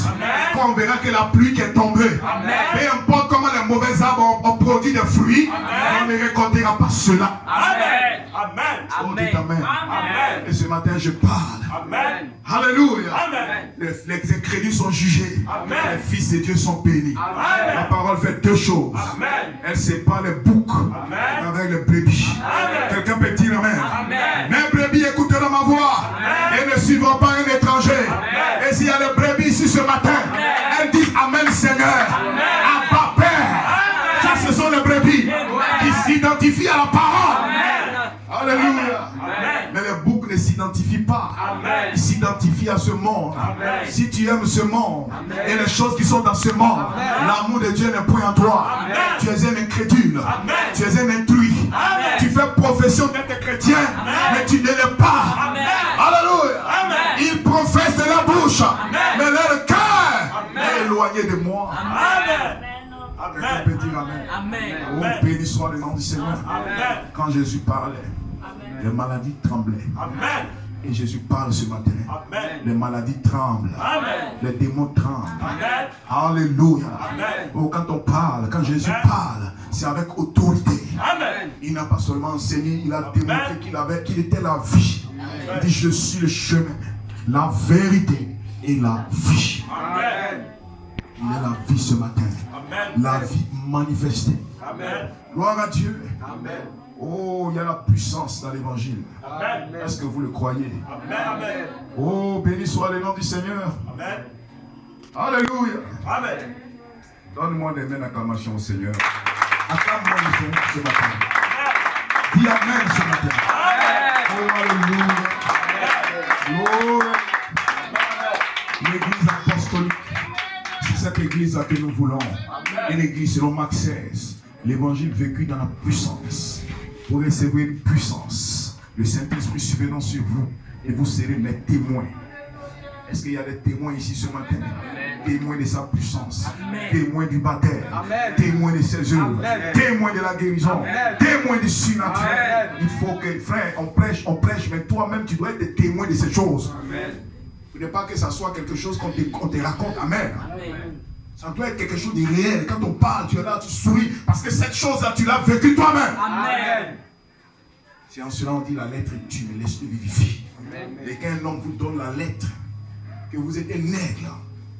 qu'on verra que la pluie qui est tombée, peu importe comment les mauvais arbres ont produit des fruits, on ne récoltera pas cela. Oh, dites amen. Et ce matin je parle. Alléluia. Les incrédules sont jugés. Les fils de Dieu sont bénis. La parole fait deux choses. Elle sépare les boucs avec les brebis. Quelqu'un peut dire amen. Mes brebis écouteront ma voix et ne suivront pas un étranger. Et s'il y a des brebis ici ce matin, elles disent amen Seigneur. Abba Père. Ça ce sont les brebis qui s'identifient à la parole. Alléluia. Mais les boucs ne s'identifient pas. Ils s'identifient à ce monde. Si tu aimes ce monde et les choses qui sont dans ce monde, l'amour de Dieu n'est point en toi. Tu es un incrédule. Tu es un intrus. Tu fais profession d'être chrétien, mais tu ne l'es pas. Alléluia. Ils professent de la bouche, mais leur cœur est éloigné de moi. Quelqu'un peut dire amen. Oh, béni soit le nom du Seigneur. Quand Jésus parlait, les maladies tremblaient. Et Jésus parle ce matin. Les maladies tremblent. Les démons tremblent. Alléluia. Oh, quand on parle, quand Jésus parle, c'est avec autorité. Il n'a pas seulement enseigné, il a démontré qu'il était la vie. Il dit, je suis le chemin, la vérité et la vie. Il est la vie ce matin. La vie manifestée. Gloire à Dieu. Oh, il y a la puissance dans l'évangile. Est-ce que vous le croyez? Oh, béni soit le nom du Seigneur. Alléluia. Donne-moi des mains d'acclamation au Seigneur. Acclame-moi le Seigneur ce matin. Dis amen ce matin. Oh, alléluia. Gloire. L'église apostolique, c'est cette église que nous voulons. Une église selon Marc 16. L'évangile vécu dans la puissance. Vous recevrez une puissance. Le Saint-Esprit survenant sur vous. Et vous serez mes témoins. Est-ce qu'il y a des témoins ici ce matin? Témoins de sa puissance. Témoins du baptême. Témoins de ses œuvres. Témoins de la guérison. Témoins du surnaturel. Il faut que, frère, on prêche, mais toi-même, tu dois être témoin de ces choses. Il ne faut pas que ça soit quelque chose qu'on te raconte. Amen. Ça doit être quelque chose de réel. Quand on parle, tu es là, tu souris. Parce que cette chose-là, tu l'as vécue toi-même. Amen. C'est en cela on dit la lettre est dure, mais laisse-le vivifier. Et quand un homme vous donne la lettre, que vous êtes un aigle,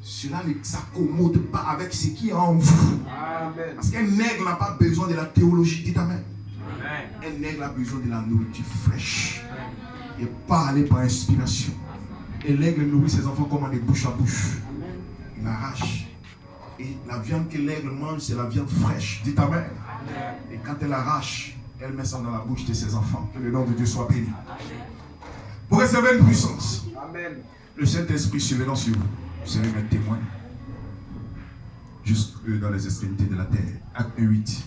cela ne s'accommode pas avec ce qui est en vous. Amen. Parce qu'un aigle n'a pas besoin de la théologie. Dites amen. Un aigle a besoin de la nourriture fraîche. Et pas aller par inspiration. Et l'aigle nourrit ses enfants comme des bouche à bouche. Il arrache. Et la viande que l'aigle mange, c'est la viande fraîche. Dites amen. Et quand elle arrache, elle met ça dans la bouche de ses enfants. Que le nom de Dieu soit béni. Vous recevez une puissance. Amen. Le Saint-Esprit survenant sur vous. Vous serez mes témoins. Jusque dans les extrémités de la terre. Acte 8.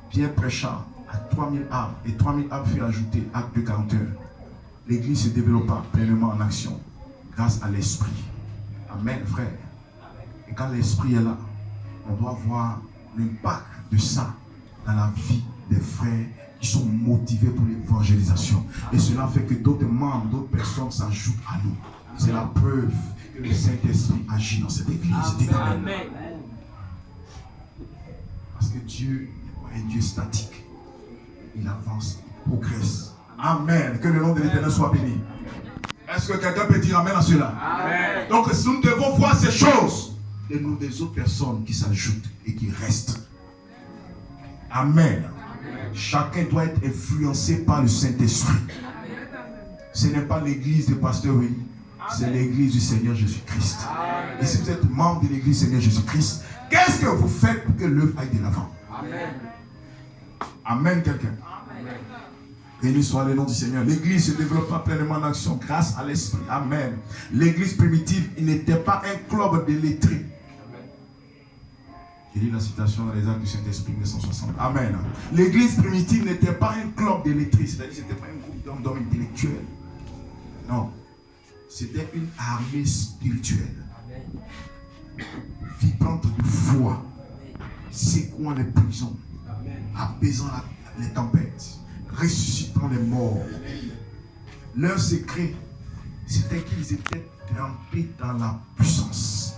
Pierre prêcha à 3000 âmes. Et 3000 âmes furent ajoutées. Acte 2, 41. L'église se développa pleinement en action. Grâce à l'Esprit. Amen, frère. Et quand l'Esprit est là, on doit voir l'impact de ça dans la vie des frères qui sont motivés pour l'évangélisation. Et cela fait que d'autres membres, d'autres personnes s'ajoutent à nous. C'est la preuve que le Saint-Esprit agit dans cette église. Amen. Parce que Dieu n'est pas un Dieu statique. Il avance, il progresse. Amen. Que le nom de l'Éternel soit béni. Est-ce que quelqu'un peut dire amen à cela? Amen. Donc nous devons voir ces choses. Et nous des autres personnes qui s'ajoutent et qui restent. Amen. Chacun doit être influencé par le Saint-Esprit. Ce n'est pas l'église de Pasteur Willy, c'est l'église du Seigneur Jésus-Christ. Et si vous êtes membre de l'église du Seigneur Jésus-Christ, qu'est-ce que vous faites pour que l'œuvre aille de l'avant? Amen. Amen, quelqu'un. Béni soit le nom du Seigneur. L'église se développa pleinement en action grâce à l'Esprit. Amen. L'église primitive, il n'était pas un club de lettrés. J'ai lu la citation dans les actes du Saint-Esprit 1960. Amen. L'église primitive n'était pas un club de lettrés, c'est-à-dire que ce n'était pas un groupe d'hommes intellectuels. Non. C'était une armée spirituelle. Vibrante de foi. Secouant les prisons. Apaisant les tempêtes. Ressuscitant les morts. Leur secret, c'était qu'ils étaient trempés dans la puissance.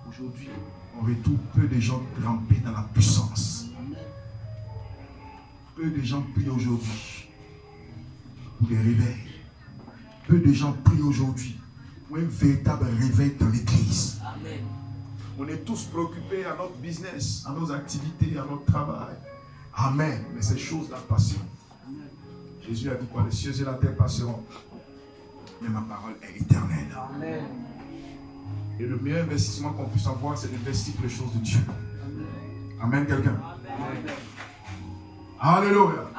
Aujourd'hui, on retrouve peu de gens trempés dans la puissance. Peu de gens prient aujourd'hui pour des réveils. Peu de gens prient aujourd'hui pour un véritable réveil dans l'église. On est tous préoccupés à notre business, à nos activités, à notre travail. Amen. Mais ces choses-là passeront. Jésus a dit quoi? Les cieux et la terre passeront. Mais ma parole est éternelle. Amen. Et le meilleur investissement qu'on puisse avoir, c'est d'investir les choses de Dieu. Amen, quelqu'un. Alléluia.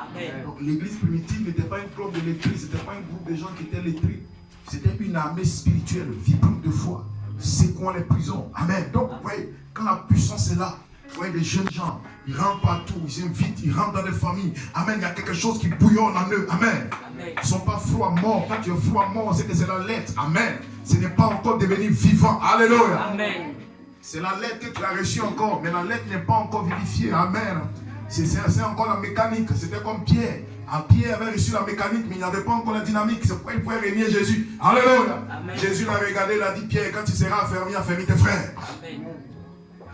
Donc l'église primitive n'était pas un club de lettrés, ce n'était pas un groupe de gens qui étaient lettrés. C'était une armée spirituelle, vibrante de foi, secouant les prisons. Amen. Donc, vous voyez, quand la puissance est là, vous voyez les jeunes gens, ils rentrent partout, ils invitent, ils rentrent dans les familles. Amen. Il y a quelque chose qui bouillonne en eux. Amen. Ils ne sont pas froids morts. Quand tu es froid mort, c'est que c'est la lettre. Amen. Ce n'est pas encore devenu vivant. Alléluia. Amen. C'est la lettre que tu as reçue encore, mais la lettre n'est pas encore vivifiée. Amen. C'est encore la mécanique. C'était comme Pierre. Pierre avait reçu la mécanique, mais il n'y avait pas encore la dynamique. C'est pourquoi il pouvait régner Jésus. Alléluia. Amen. Jésus l'a regardé, il a dit, Pierre, quand tu seras affermi, affermis tes frères. Amen.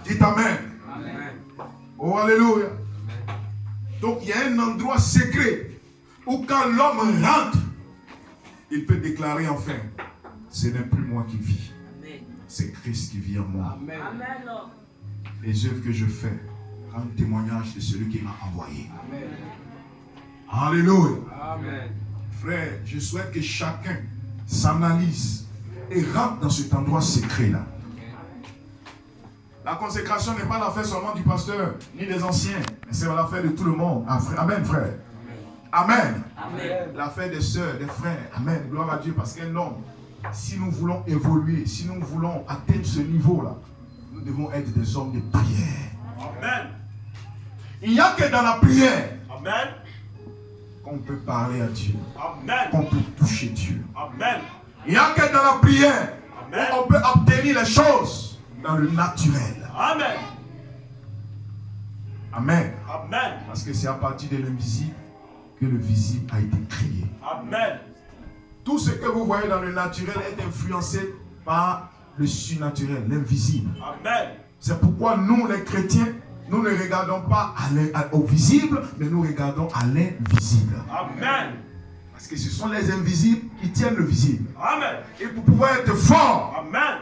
Dites Amen. Amen. Oh, alléluia. Donc, il y a un endroit secret où quand l'homme rentre, il peut déclarer enfin, ce n'est plus moi qui vis. C'est Christ qui vit en moi. Amen. Les œuvres que je fais rendent témoignage de celui qui m'a envoyé. Amen. Alléluia. Amen. Frère, je souhaite que chacun s'analyse et rentre dans cet endroit secret-là. La consécration n'est pas l'affaire seulement du pasteur, ni des anciens, mais c'est l'affaire de tout le monde. Amen, frère. Amen. Amen. L'affaire des sœurs, des frères. Amen. Gloire à Dieu, parce qu'un homme si nous voulons évoluer, si nous voulons atteindre ce niveau-là, nous devons être des hommes de prière. Amen. Il n'y a que dans la prière Amen. qu'on peut parler à Dieu, Amen. qu'on peut toucher Dieu. Amen. Il n'y a que dans la prière Amen. où on peut obtenir les choses dans le naturel. Amen. Amen. Amen. Parce que c'est à partir de l'invisible que le visible a été créé. Amen. Tout ce que vous voyez dans le naturel est influencé par le surnaturel, l'invisible. Amen. C'est pourquoi nous, les chrétiens, nous ne regardons pas au visible, mais nous regardons à l'invisible. Amen. Parce que ce sont les invisibles qui tiennent le visible. Amen. Et pour pouvoir être fort, Amen.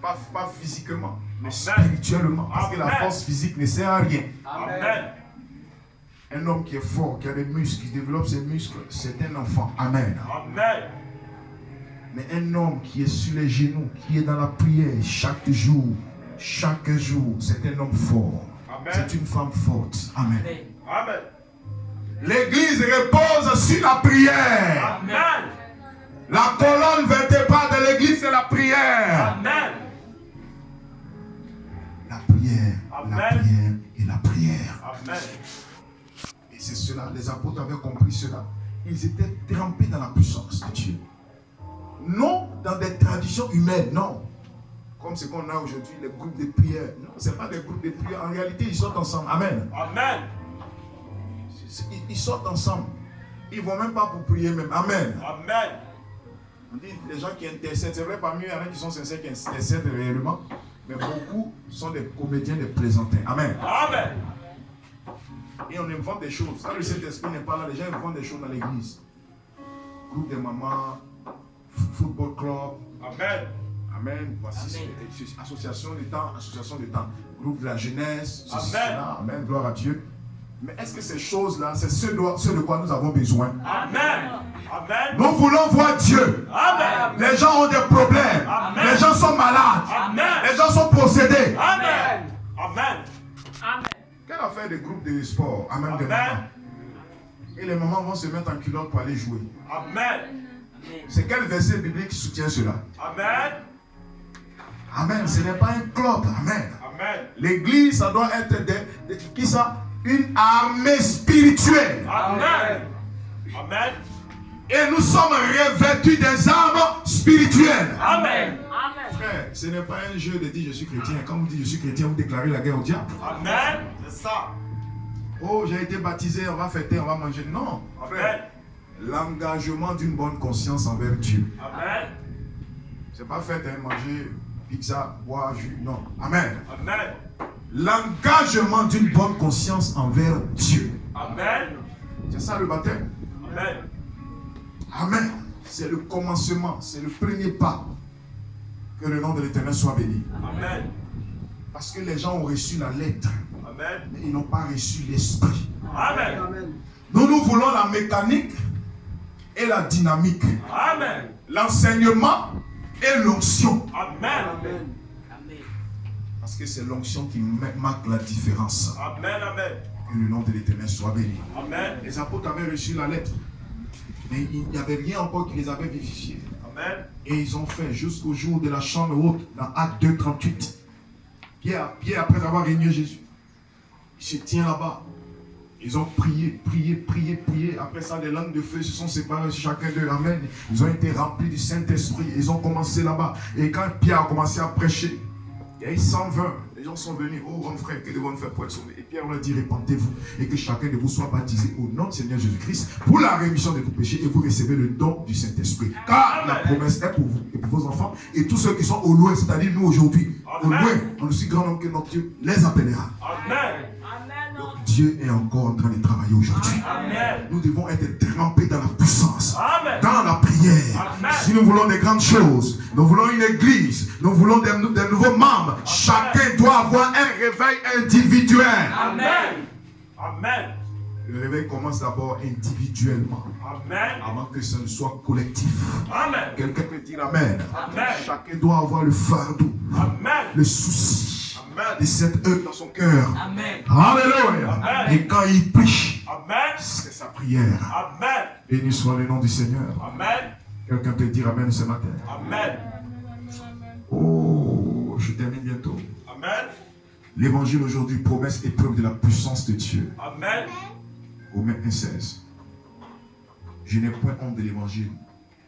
pas physiquement, mais Amen. spirituellement, parce que la Amen. force physique ne sert à rien. Amen. Un homme qui est fort, qui a des muscles, qui développe ses muscles, c'est un enfant. Amen. Amen. Mais un homme qui est sur les genoux, qui est dans la prière chaque jour, c'est un homme fort. Amen. C'est une femme forte. Amen. Amen. L'église repose sur la prière. Amen. La colonne vertébrale de l'église, c'est la prière. Amen. La prière, Amen. la prière et la prière. Amen. Et c'est cela, les apôtres avaient compris cela. Ils étaient trempés dans la puissance de Dieu. Non dans des traditions humaines, non. Comme ce qu'on a aujourd'hui, les groupes de prière. Non, ce n'est pas des groupes de prière. En réalité, ils sortent ensemble. Amen. Amen. Ils sortent ensemble. Ils ne vont même pas pour prier même. Amen. Amen. On dit les gens qui intercèdent. C'est vrai, parmi eux, il y en a qui sont sincères, qui intercèdent réellement. Mais beaucoup sont des comédiens de plaisantin. Amen. Amen. Et on invente des choses. Quand le Saint-Esprit n'est pas là, les gens inventent des choses dans l'église. Groupe des mamans, football club. Amen. Amen. Voici association de temps, groupe de la jeunesse. Ceci, Amen. cela. Amen. Gloire à Dieu. Mais est-ce que ces choses-là, c'est ce de quoi nous avons besoin? Amen. Amen. Nous voulons voir Dieu. Amen. Les gens ont des problèmes. Amen. Les gens sont malades. Amen. Les gens sont possédés. Amen. Amen. Quelle affaire de groupe de sport? Amen. Des Amen. mamans. Et les mamans vont se mettre en culotte pour aller jouer. Amen. C'est quel verset biblique qui soutient cela? Amen. Amen. Ce n'est pas un club. Amen. Amen. L'église, ça doit être qui ça? Une armée spirituelle. Amen. Amen. Et nous sommes revêtus des armes spirituelles. Amen. Frère, ce n'est pas un jeu de dire je suis chrétien. Quand vous dites je suis chrétien, vous déclarez la guerre au diable. Amen. C'est ça. Oh, j'ai été baptisé, on va fêter, on va manger. Non, frère. Amen. L'engagement d'une bonne conscience envers Dieu. Amen. C'est pas fait manger pizza, boire, jus. Non. Amen. Amen. L'engagement d'une bonne conscience envers Dieu. Amen. C'est ça le baptême. Amen. Amen. C'est le commencement, c'est le premier pas. Que le nom de l'Éternel soit béni. Amen. Parce que les gens ont reçu la lettre, Amen. mais ils n'ont pas reçu l'esprit. Amen. Nous voulons la mécanique et la dynamique. Amen. L'enseignement et l'onction. Amen. Parce que c'est l'onction qui marque la différence. Amen. Amen. Que le nom de l'Éternel soit béni. Amen. Les apôtres avaient reçu la lettre, mais il n'y avait rien encore qui les avait vivifiés. Amen. Et ils ont fait jusqu'au jour de la chambre haute, dans Acte 2, 38. Pierre, après avoir régné Jésus, il se tient là-bas. Ils ont prié. Après ça, les langues de feu se sont séparées sur chacun d'eux. Amen. Ils ont été remplis du Saint-Esprit. Ils ont commencé là-bas. Et quand Pierre a commencé à prêcher, il y a eu 120. Les gens sont venus. Oh, mon frère, que devons-nous faire pour être sauvés? Et Pierre leur dit, répentez-vous et que chacun de vous soit baptisé au nom du Seigneur Jésus-Christ pour la rémission de vos péchés et vous recevez le don du Saint-Esprit. Car la promesse est pour vous et pour vos enfants et tous ceux qui sont au loin, c'est-à-dire nous aujourd'hui, au loin, en aussi grand nombre que notre Dieu les appellera. Amen. Dieu est encore en train de travailler aujourd'hui. Amen. Nous devons être trempés dans la puissance, Amen. dans la prière. Amen. Si nous voulons des grandes choses, nous voulons une église, nous voulons des nouveaux membres, chacun doit avoir un réveil individuel. Amen. Amen. Le réveil commence d'abord individuellement, Amen. avant que ce ne soit collectif. Amen. Quelqu'un peut dire Amen. Amen. Chacun doit avoir le fardeau, Amen. le souci Amen. de cette œuvre dans son cœur. Amen. Alléluia. Amen. Et quand il prie, Amen. c'est sa prière. Amen. Béni soit le nom du Seigneur. Amen. Quelqu'un peut dire Amen ce matin. Amen. Oh, je termine bientôt. Amen. L'évangile aujourd'hui, promesse et preuve de la puissance de Dieu. Amen. Romains 1,16. Je n'ai point honte de l'évangile.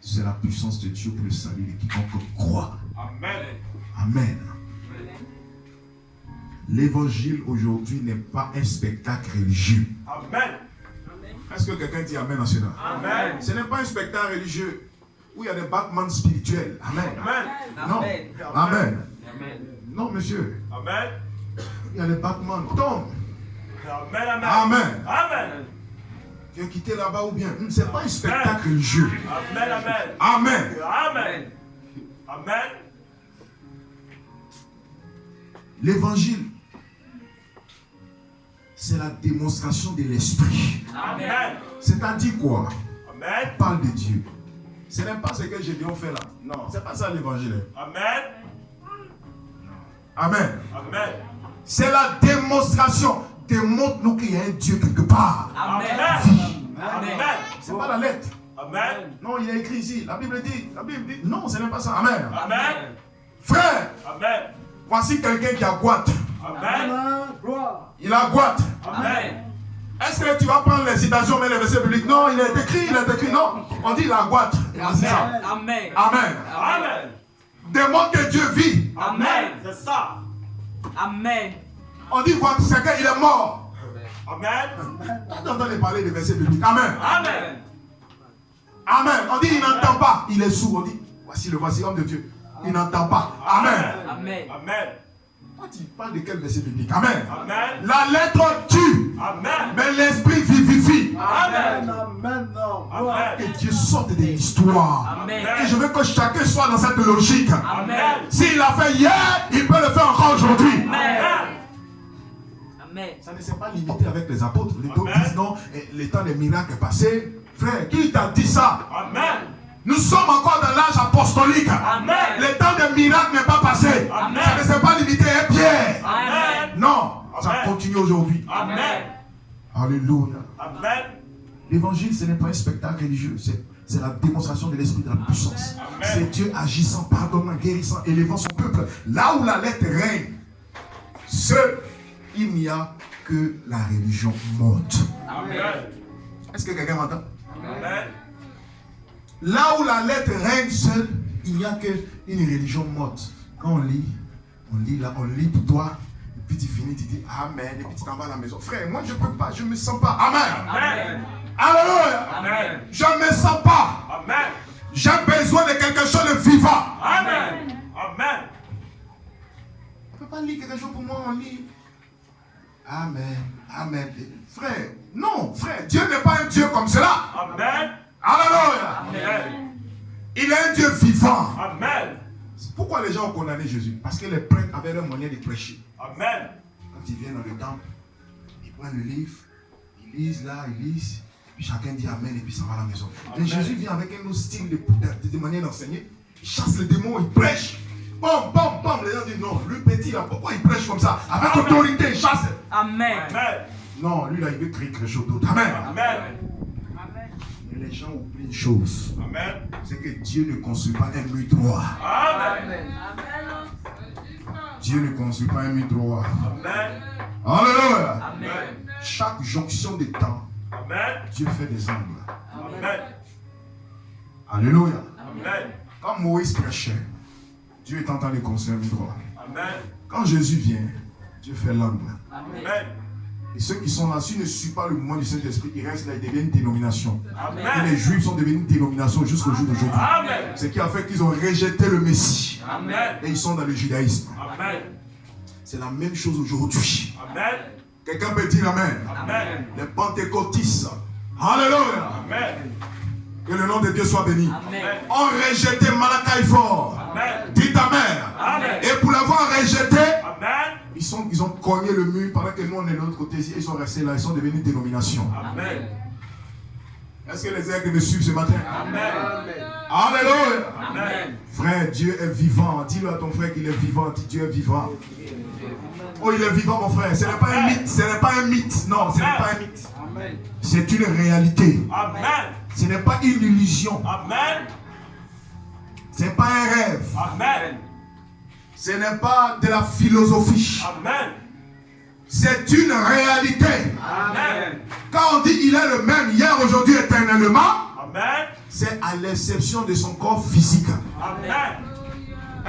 C'est la puissance de Dieu pour le salut de quiconque croit. Amen. Amen. L'évangile aujourd'hui n'est pas un spectacle religieux. Amen. Est-ce que quelqu'un dit Amen en cela? Amen. Ce n'est pas un spectacle religieux où il y a des battements spirituels. Amen. Amen. Non. Amen. Amen. Non, monsieur. Amen. Il y a des battements. Tombe. Amen. Amen. Amen. Amen. Tu es quitté là-bas ou bien? Ce n'est pas un spectacle religieux. Amen. Amen. Amen. Amen. Amen. L'évangile, c'est la démonstration de l'esprit. Amen. C'est-à-dire quoi? Amen. On parle de Dieu. Ce n'est pas ce que Gédéon fait là. Non, c'est pas ça l'évangile. Amen. Amen. Amen. C'est la démonstration. Démontre-nous qu'il y a un Dieu quelque part. Amen. Amen. Amen. C'est pas la lettre. Amen. Non, il est écrit ici. La Bible dit. Non, ce n'est pas ça. Amen. Amen. Frère, Amen. voici quelqu'un qui a boîte. Amen. Il a boîte. Amen. Est-ce que tu vas prendre les citations, mais les versets bibliques? Non, il est écrit, non. On dit la boîte. C'est ça. Amen. Amen. Amen. Démontre que Dieu vit. Amen. C'est ça. Amen. On dit quoi? C'est qu'il est mort. Amen. On entend parler des versets bibliques. Amen. Amen. Amen. On dit il n'entend pas. Il est sourd. On dit voici homme de Dieu. Il n'entend pas. Amen. Amen. Amen. Toi, tu parles de quel verset biblique? Amen. Amen. La lettre tue, Amen. mais l'esprit vivifie. Amen. Amen. Amen. Que Dieu sorte de l'histoire. Amen. Et je veux que chacun soit dans cette logique. Amen. S'il l'a fait hier, il peut le faire encore aujourd'hui. Amen. Amen. Ça ne s'est pas limité avec les apôtres. Les autres Amen. disent non, le temps des miracles est passé. Frère, qui t'a dit ça? Amen. Nous sommes encore dans l'âge apostolique. Amen. Le temps des miracles n'est pas passé. Amen. Ça ne s'est pas limité à Pierre. Amen. Non, ça Amen. continue aujourd'hui. Amen. Alléluia. Amen. L'évangile, ce n'est pas un spectacle religieux. C'est la démonstration de l'esprit de la puissance. Amen. C'est Dieu agissant, pardonnant, guérissant, élevant son peuple. Là où la lettre règne, seul, il n'y a que la religion morte. Amen. Est-ce que quelqu'un m'entend? Amen. Là où la lettre règne seule, il n'y a qu'une religion morte. Quand on lit là, on lit pour toi, et puis tu finis, tu dis Amen, et puis tu t'en vas à la maison. Frère, moi je ne peux pas, je ne me sens pas. Amen. Amen. Alléluia. Amen. Je ne me sens pas. Amen. J'ai besoin de quelque chose de vivant. Amen. Amen. On ne peut pas lire quelque chose pour moi, on lit. Amen. Amen. Frère, non, frère, Dieu n'est pas un Dieu comme cela. Amen. Alléluia. Amen. Il est un Dieu vivant. Amen. Pourquoi les gens ont condamné Jésus? Parce que les prêtres avaient leur moyen de prêcher. Amen. Quand ils viennent dans le temple, ils prennent le livre, ils lisent là, ils lisent, puis chacun dit Amen et puis ça va à la maison. Mais Jésus vient avec un autre style de manière d'enseigner. Il chasse les démons, il prêche. Bam, bam, bam. Les gens disent non, lui petit là, pourquoi il prêche comme ça? Avec Amen. autorité, il chasse. Amen. Amen. Non, lui là, il veut créer quelque chose d'autre. Amen. Amen. Mais les gens oublient une chose. Amen. C'est que Dieu ne construit pas un mur droit. Amen. Dieu ne construit pas un mur droit. Amen. Alléluia. Amen. Chaque jonction de temps, Amen. Dieu fait des angles. Amen. Alléluia. Amen. Quand Moïse prêchait, Dieu est en train de construire un mur droit. Amen. Quand Jésus vient, Dieu fait l'angle. Amen. Et ceux qui sont là, s'ils ne suivent pas le mouvement du Saint-Esprit, ils restent là, ils deviennent une dénomination. Et les Amen. Juifs sont devenus une dénomination jusqu'au jour d'aujourd'hui. Amen. Ce qui a fait qu'ils ont rejeté le Messie. Amen. Et ils sont dans le judaïsme. Amen. C'est la même chose aujourd'hui. Amen. Quelqu'un peut dire Amen. Amen. Les pentecôtistes. Alléluia. Amen. Que le nom de Dieu soit béni. Amen. Ont rejeté Malachi fort. Amen. Dites Amen. Amen. Et pour l'avoir rejeté, Amen. ils ont cogné le mur pendant que nous on est de l'autre côté ici. Ils sont restés là, ils sont devenus une dénomination. Amen. Est-ce que les aigles me suivent ce matin? Amen. Alléluia. Amen. Frère, Dieu est vivant. Dis-le à ton frère qu'il est vivant. Dis Dieu est vivant. Oh, il est vivant, mon frère. Ce n'est pas un mythe. Ce n'est pas un mythe. Non, ce n'est pas un mythe. C'est une réalité. Amen. Ce n'est pas une illusion. Amen. Ce n'est pas un rêve. Amen. Ce n'est pas de la philosophie. Amen. C'est une réalité. Amen. Quand on dit il est le même hier, aujourd'hui, éternellement, Amen. c'est à l'exception de son corps physique. Amen.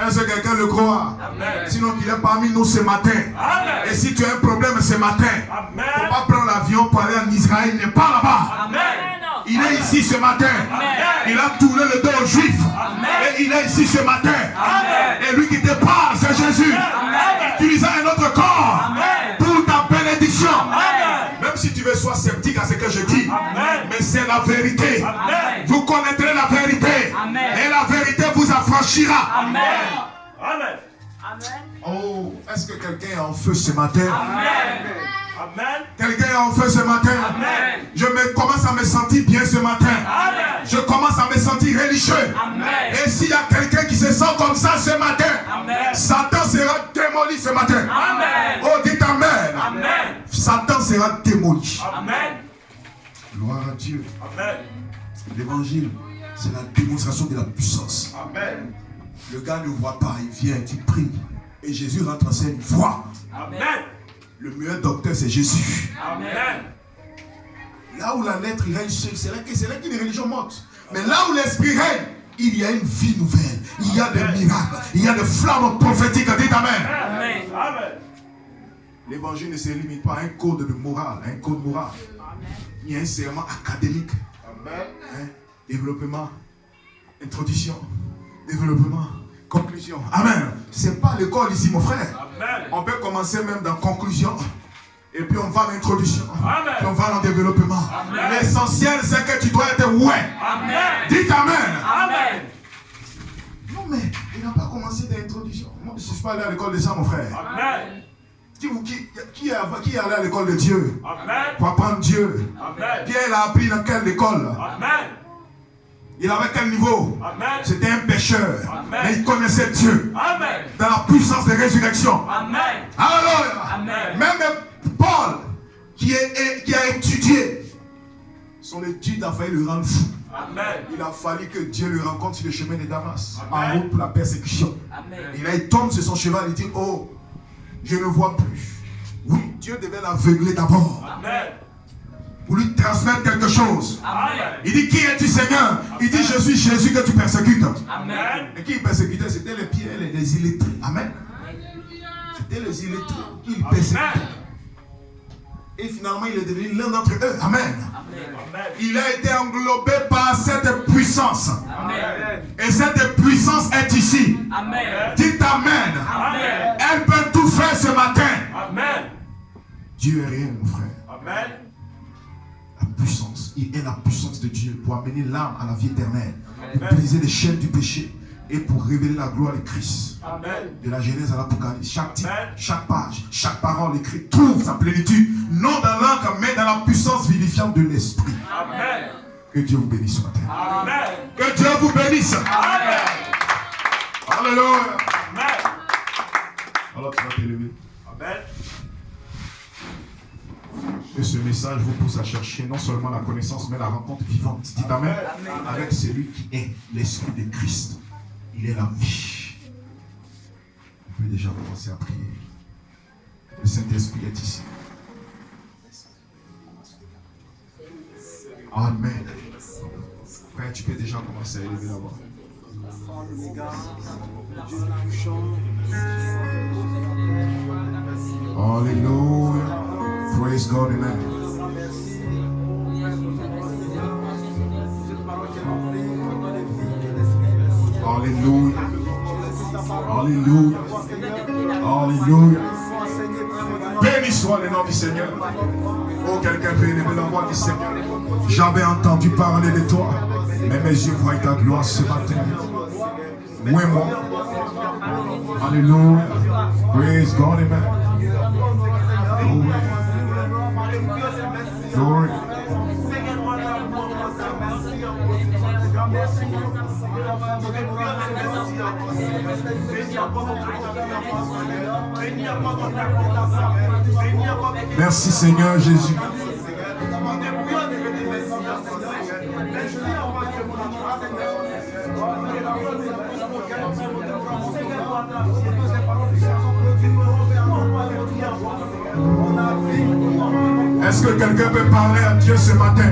Est-ce que quelqu'un le croit? Amen. Sinon qu'il est parmi nous ce matin. Amen. Et si tu as un problème ce matin, il ne Amen. faut pas prendre l'avion pour aller en Israël. Il n'est pas là-bas. Amen. Il est ici ce matin. Amen. Il a tourné le dos aux Juifs. Amen. Et il est ici ce matin. Amen. Et lui qui te parle, c'est Jésus. Amen. Utilisant un autre corps Amen. pour ta bénédiction. Amen. Même si tu veux sois sceptique à ce que je dis. Amen. Mais c'est la vérité. Amen. Vous connaîtrez la vérité. Amen. Et la vérité vous affranchira. Amen. Amen. Amen. Oh, est-ce que quelqu'un est en feu ce matin? Amen. Amen. Quelqu'un est en feu ce matin? Amen. Commence à me sentir bien ce matin. Amen. Je commence à me sentir religieux. Amen. Et s'il y a quelqu'un qui se sent comme ça ce matin, Amen. Satan sera démoli ce matin. Amen. Oh, dites Amen. Amen. Satan sera démoli. Amen. Gloire à Dieu. Amen. L'évangile, c'est la démonstration de la puissance. Amen. Le gars ne voit pas, il vient, tu pries. Et Jésus rentre en scène, il voit. Amen. Le meilleur docteur, c'est Jésus. Amen. Là où la lettre règne seule, c'est là qu'une religion monte. Mais là où l'esprit règne, il y a une vie nouvelle. Il y a des miracles. Il y a des flammes prophétiques. Dites Amen. Amen. Amen. L'évangile ne se limite pas à un code de morale, un code moral. Il y a un serment académique. Hein? Développement, introduction, développement, conclusion. Amen. C'est pas l'école ici, mon frère. Amen. On peut commencer même dans conclusion. Et puis on va à l'introduction. Amen. Puis on va dans le développement. Amen. L'essentiel, c'est que tu dois être ouais. Amen. Dites Amen. Amen. Non, mais il n'a pas commencé d'introduction. Moi, je ne suis pas allé à l'école de ça, mon frère. Amen. Qui est allé à l'école de Dieu Amen. pour apprendre Dieu? Amen. Pierre a appris dans quelle école? Amen. Il avait quel niveau? Amen. C'était un pécheur. Amen. Mais il connaissait Dieu. Amen. Dans la puissance de résurrection. Amen. Alléluia. Amen. Même Paul, qui a étudié, son étude a failli le rendre fou. Amen. Il a fallu que Dieu le rencontre sur le chemin de Damas, Amen. en route pour la persécution. Amen. Et là, il tombe sur son cheval et dit, oh, je ne vois plus. Oui, Dieu devait l'aveugler d'abord, Amen. pour lui transmettre quelque chose. Amen. Il dit, qui es-tu, Seigneur? Il dit, je suis Jésus que tu persécutes. Amen. Et qui il persécutait? C'était les pierres et les illettrés. Amen. C'était les illettrés qui il persécutait. Et finalement, il est devenu l'un d'entre eux. Amen. Amen. Il a été englobé par cette puissance. Amen. Et cette puissance est ici. Amen. Dites Amen. Amen. Elle peut tout faire ce matin. Amen. Dieu est réel, mon frère. Amen. La puissance. Il est la puissance de Dieu pour amener l'âme à la vie éternelle. Pour Amen. briser les chaînes du péché. Et pour révéler la gloire de Christ. Amen. De la Genèse à l'Apocalypse. Chaque titre, Amen. chaque page, chaque parole écrite trouve sa plénitude. Non dans l'encre, mais dans la puissance vivifiante de l'Esprit. Amen. Que Dieu vous bénisse ce matin. Amen. Que Dieu vous bénisse. Amen. Alléluia. Amen. Alors tu vas t'élever. Amen. Et ce message vous pousse à chercher non seulement la connaissance, mais la rencontre vivante. Dites Amen. Avec celui qui est l'Esprit de Christ. Il est la vie. On peut déjà commencer à prier. Le Saint-Esprit est ici. Amen. Frère, tu peux déjà commencer à élever la voix. Hallelujah. Praise God, amen. Hallelujah. Hallelujah. Hallelujah. Béni soit le nom du Seigneur. Oh, quelqu'un peut élever la voix du Seigneur. J'avais entendu parler de toi, mais mes yeux voient ta gloire ce matin. Moi. Hallelujah. Praise God, amen. Glory. Merci Seigneur Jésus. Est-ce que quelqu'un peut parler à Dieu ce matin?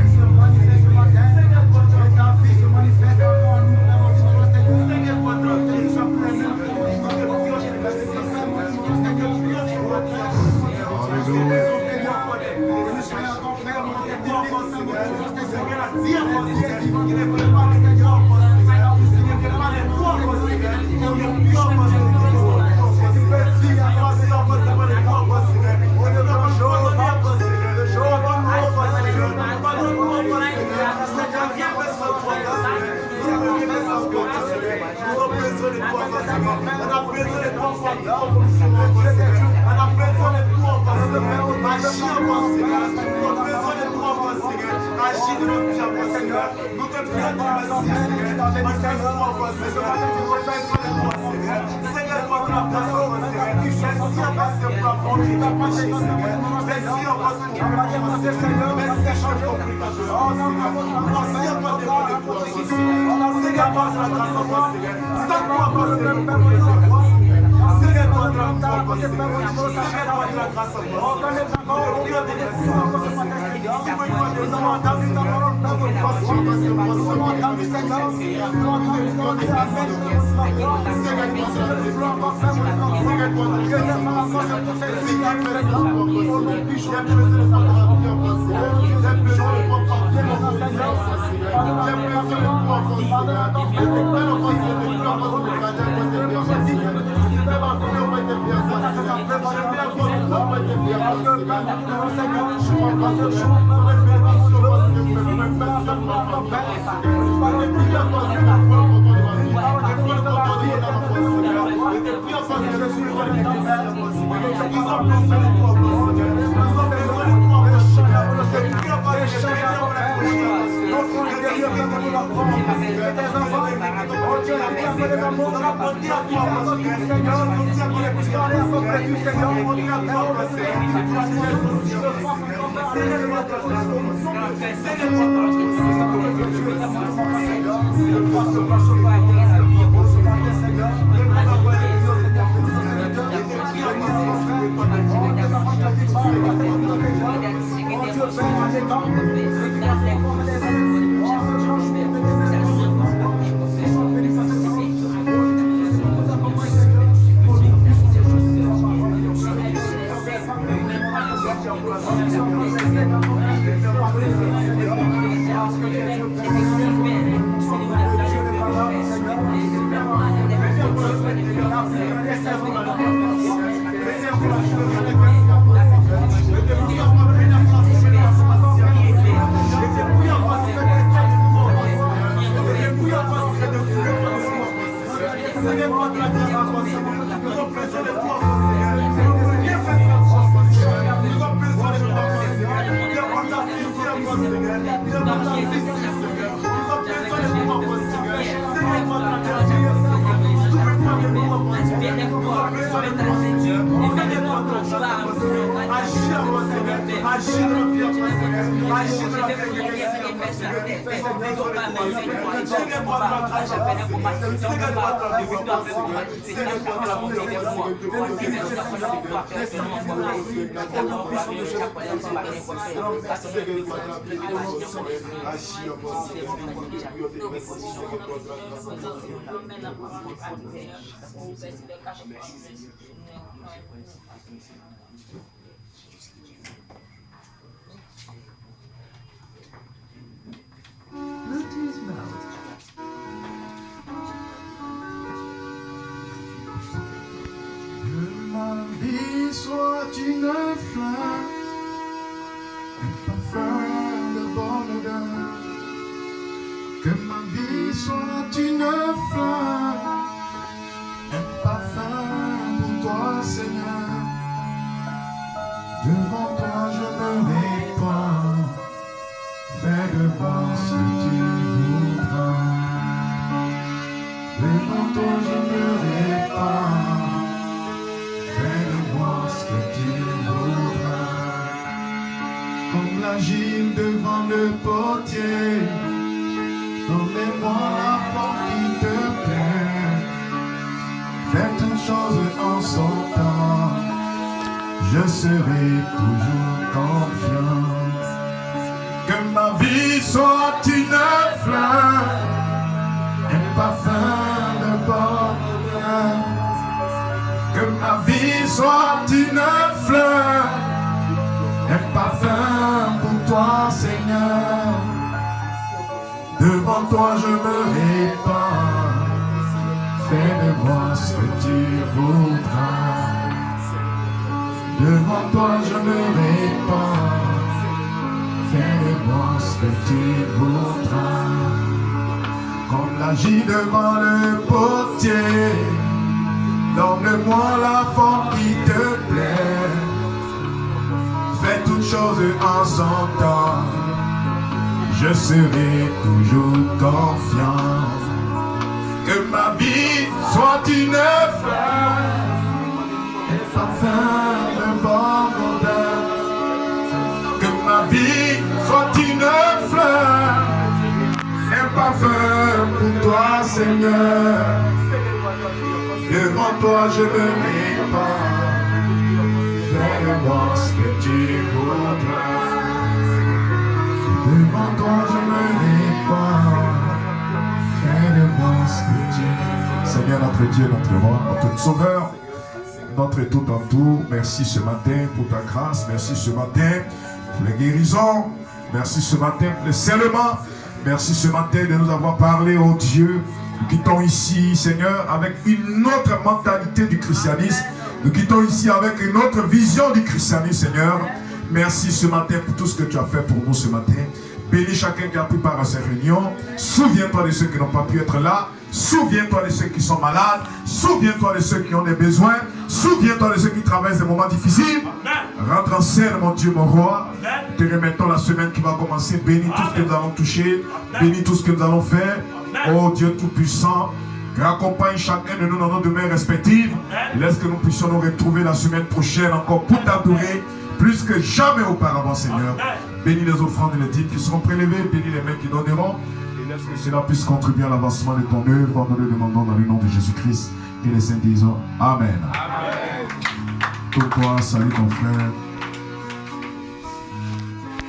Bluetooth mode. Que ma vie soit une fleur, un parfum de bonne odeur. Que ma vie soit une fleur, un parfum pour toi, Seigneur. Devant toi je me répands, fais de moi ce que tu voudras. Devant toi je me répands, fais de moi ce que tu voudras. Comme la gym devant le potier, donnez-moi la forme qui te plaît. Fais toutes choses en son temps. je serai toujours confiant. Que ma vie soit une fleur, un parfum de bonheur. Que ma vie soit une fleur, un parfum pour toi, Seigneur. Devant toi je me répands, fais de moi ce que tu voudras. Devant toi je me répands, fais de moi ce que tu voudras. Comme l'agit devant le potier, donne-moi la forme qui te plaît. Fais toutes choses en son temps, je serai toujours confiant. Que ma vie soit une fleur, un parfum de bon odeur. Que ma vie soit une fleur, un parfum pour toi, Seigneur. Devant toi je me répands, fais de moi ce que tu voudras. Devant toi je me répands, fais de moi ce que tu veux. Seigneur notre Dieu, notre roi, notre sauveur, notre tout en tout, merci ce matin pour ta grâce, merci ce matin pour les guérisons, merci ce matin pour les scellements, merci ce matin de nous avoir parlé, oh Dieu. Nous quittons ici, Seigneur, avec une autre mentalité du christianisme. Nous quittons ici avec une autre vision du christianisme, Seigneur. Merci ce matin pour tout ce que tu as fait pour nous ce matin. Bénis chacun qui a pris part à cette réunion. Souviens-toi de ceux qui n'ont pas pu être là. Souviens-toi de ceux qui sont malades. Souviens-toi de ceux qui ont des besoins. Souviens-toi de ceux qui traversent des moments difficiles. Rentre en scène, mon Dieu, mon roi. Te remettons la semaine qui va commencer. Bénis tout ce que nous allons toucher. Bénis tout ce que nous allons faire. Oh Dieu Tout-Puissant, raccompagne chacun de nous dans nos demeures respectives. Laisse que nous puissions nous retrouver la semaine prochaine encore pour t'adorer plus que jamais auparavant, Seigneur. Bénis les offrandes et les dîmes qui seront prélevées. Bénis les mains qui donneront. Et laisse que cela puisse contribuer à l'avancement de ton œuvre. Nous le demandons dans le nom de Jésus-Christ. Et les saints disent Amen. Amen. Pour toi, salut ton frère.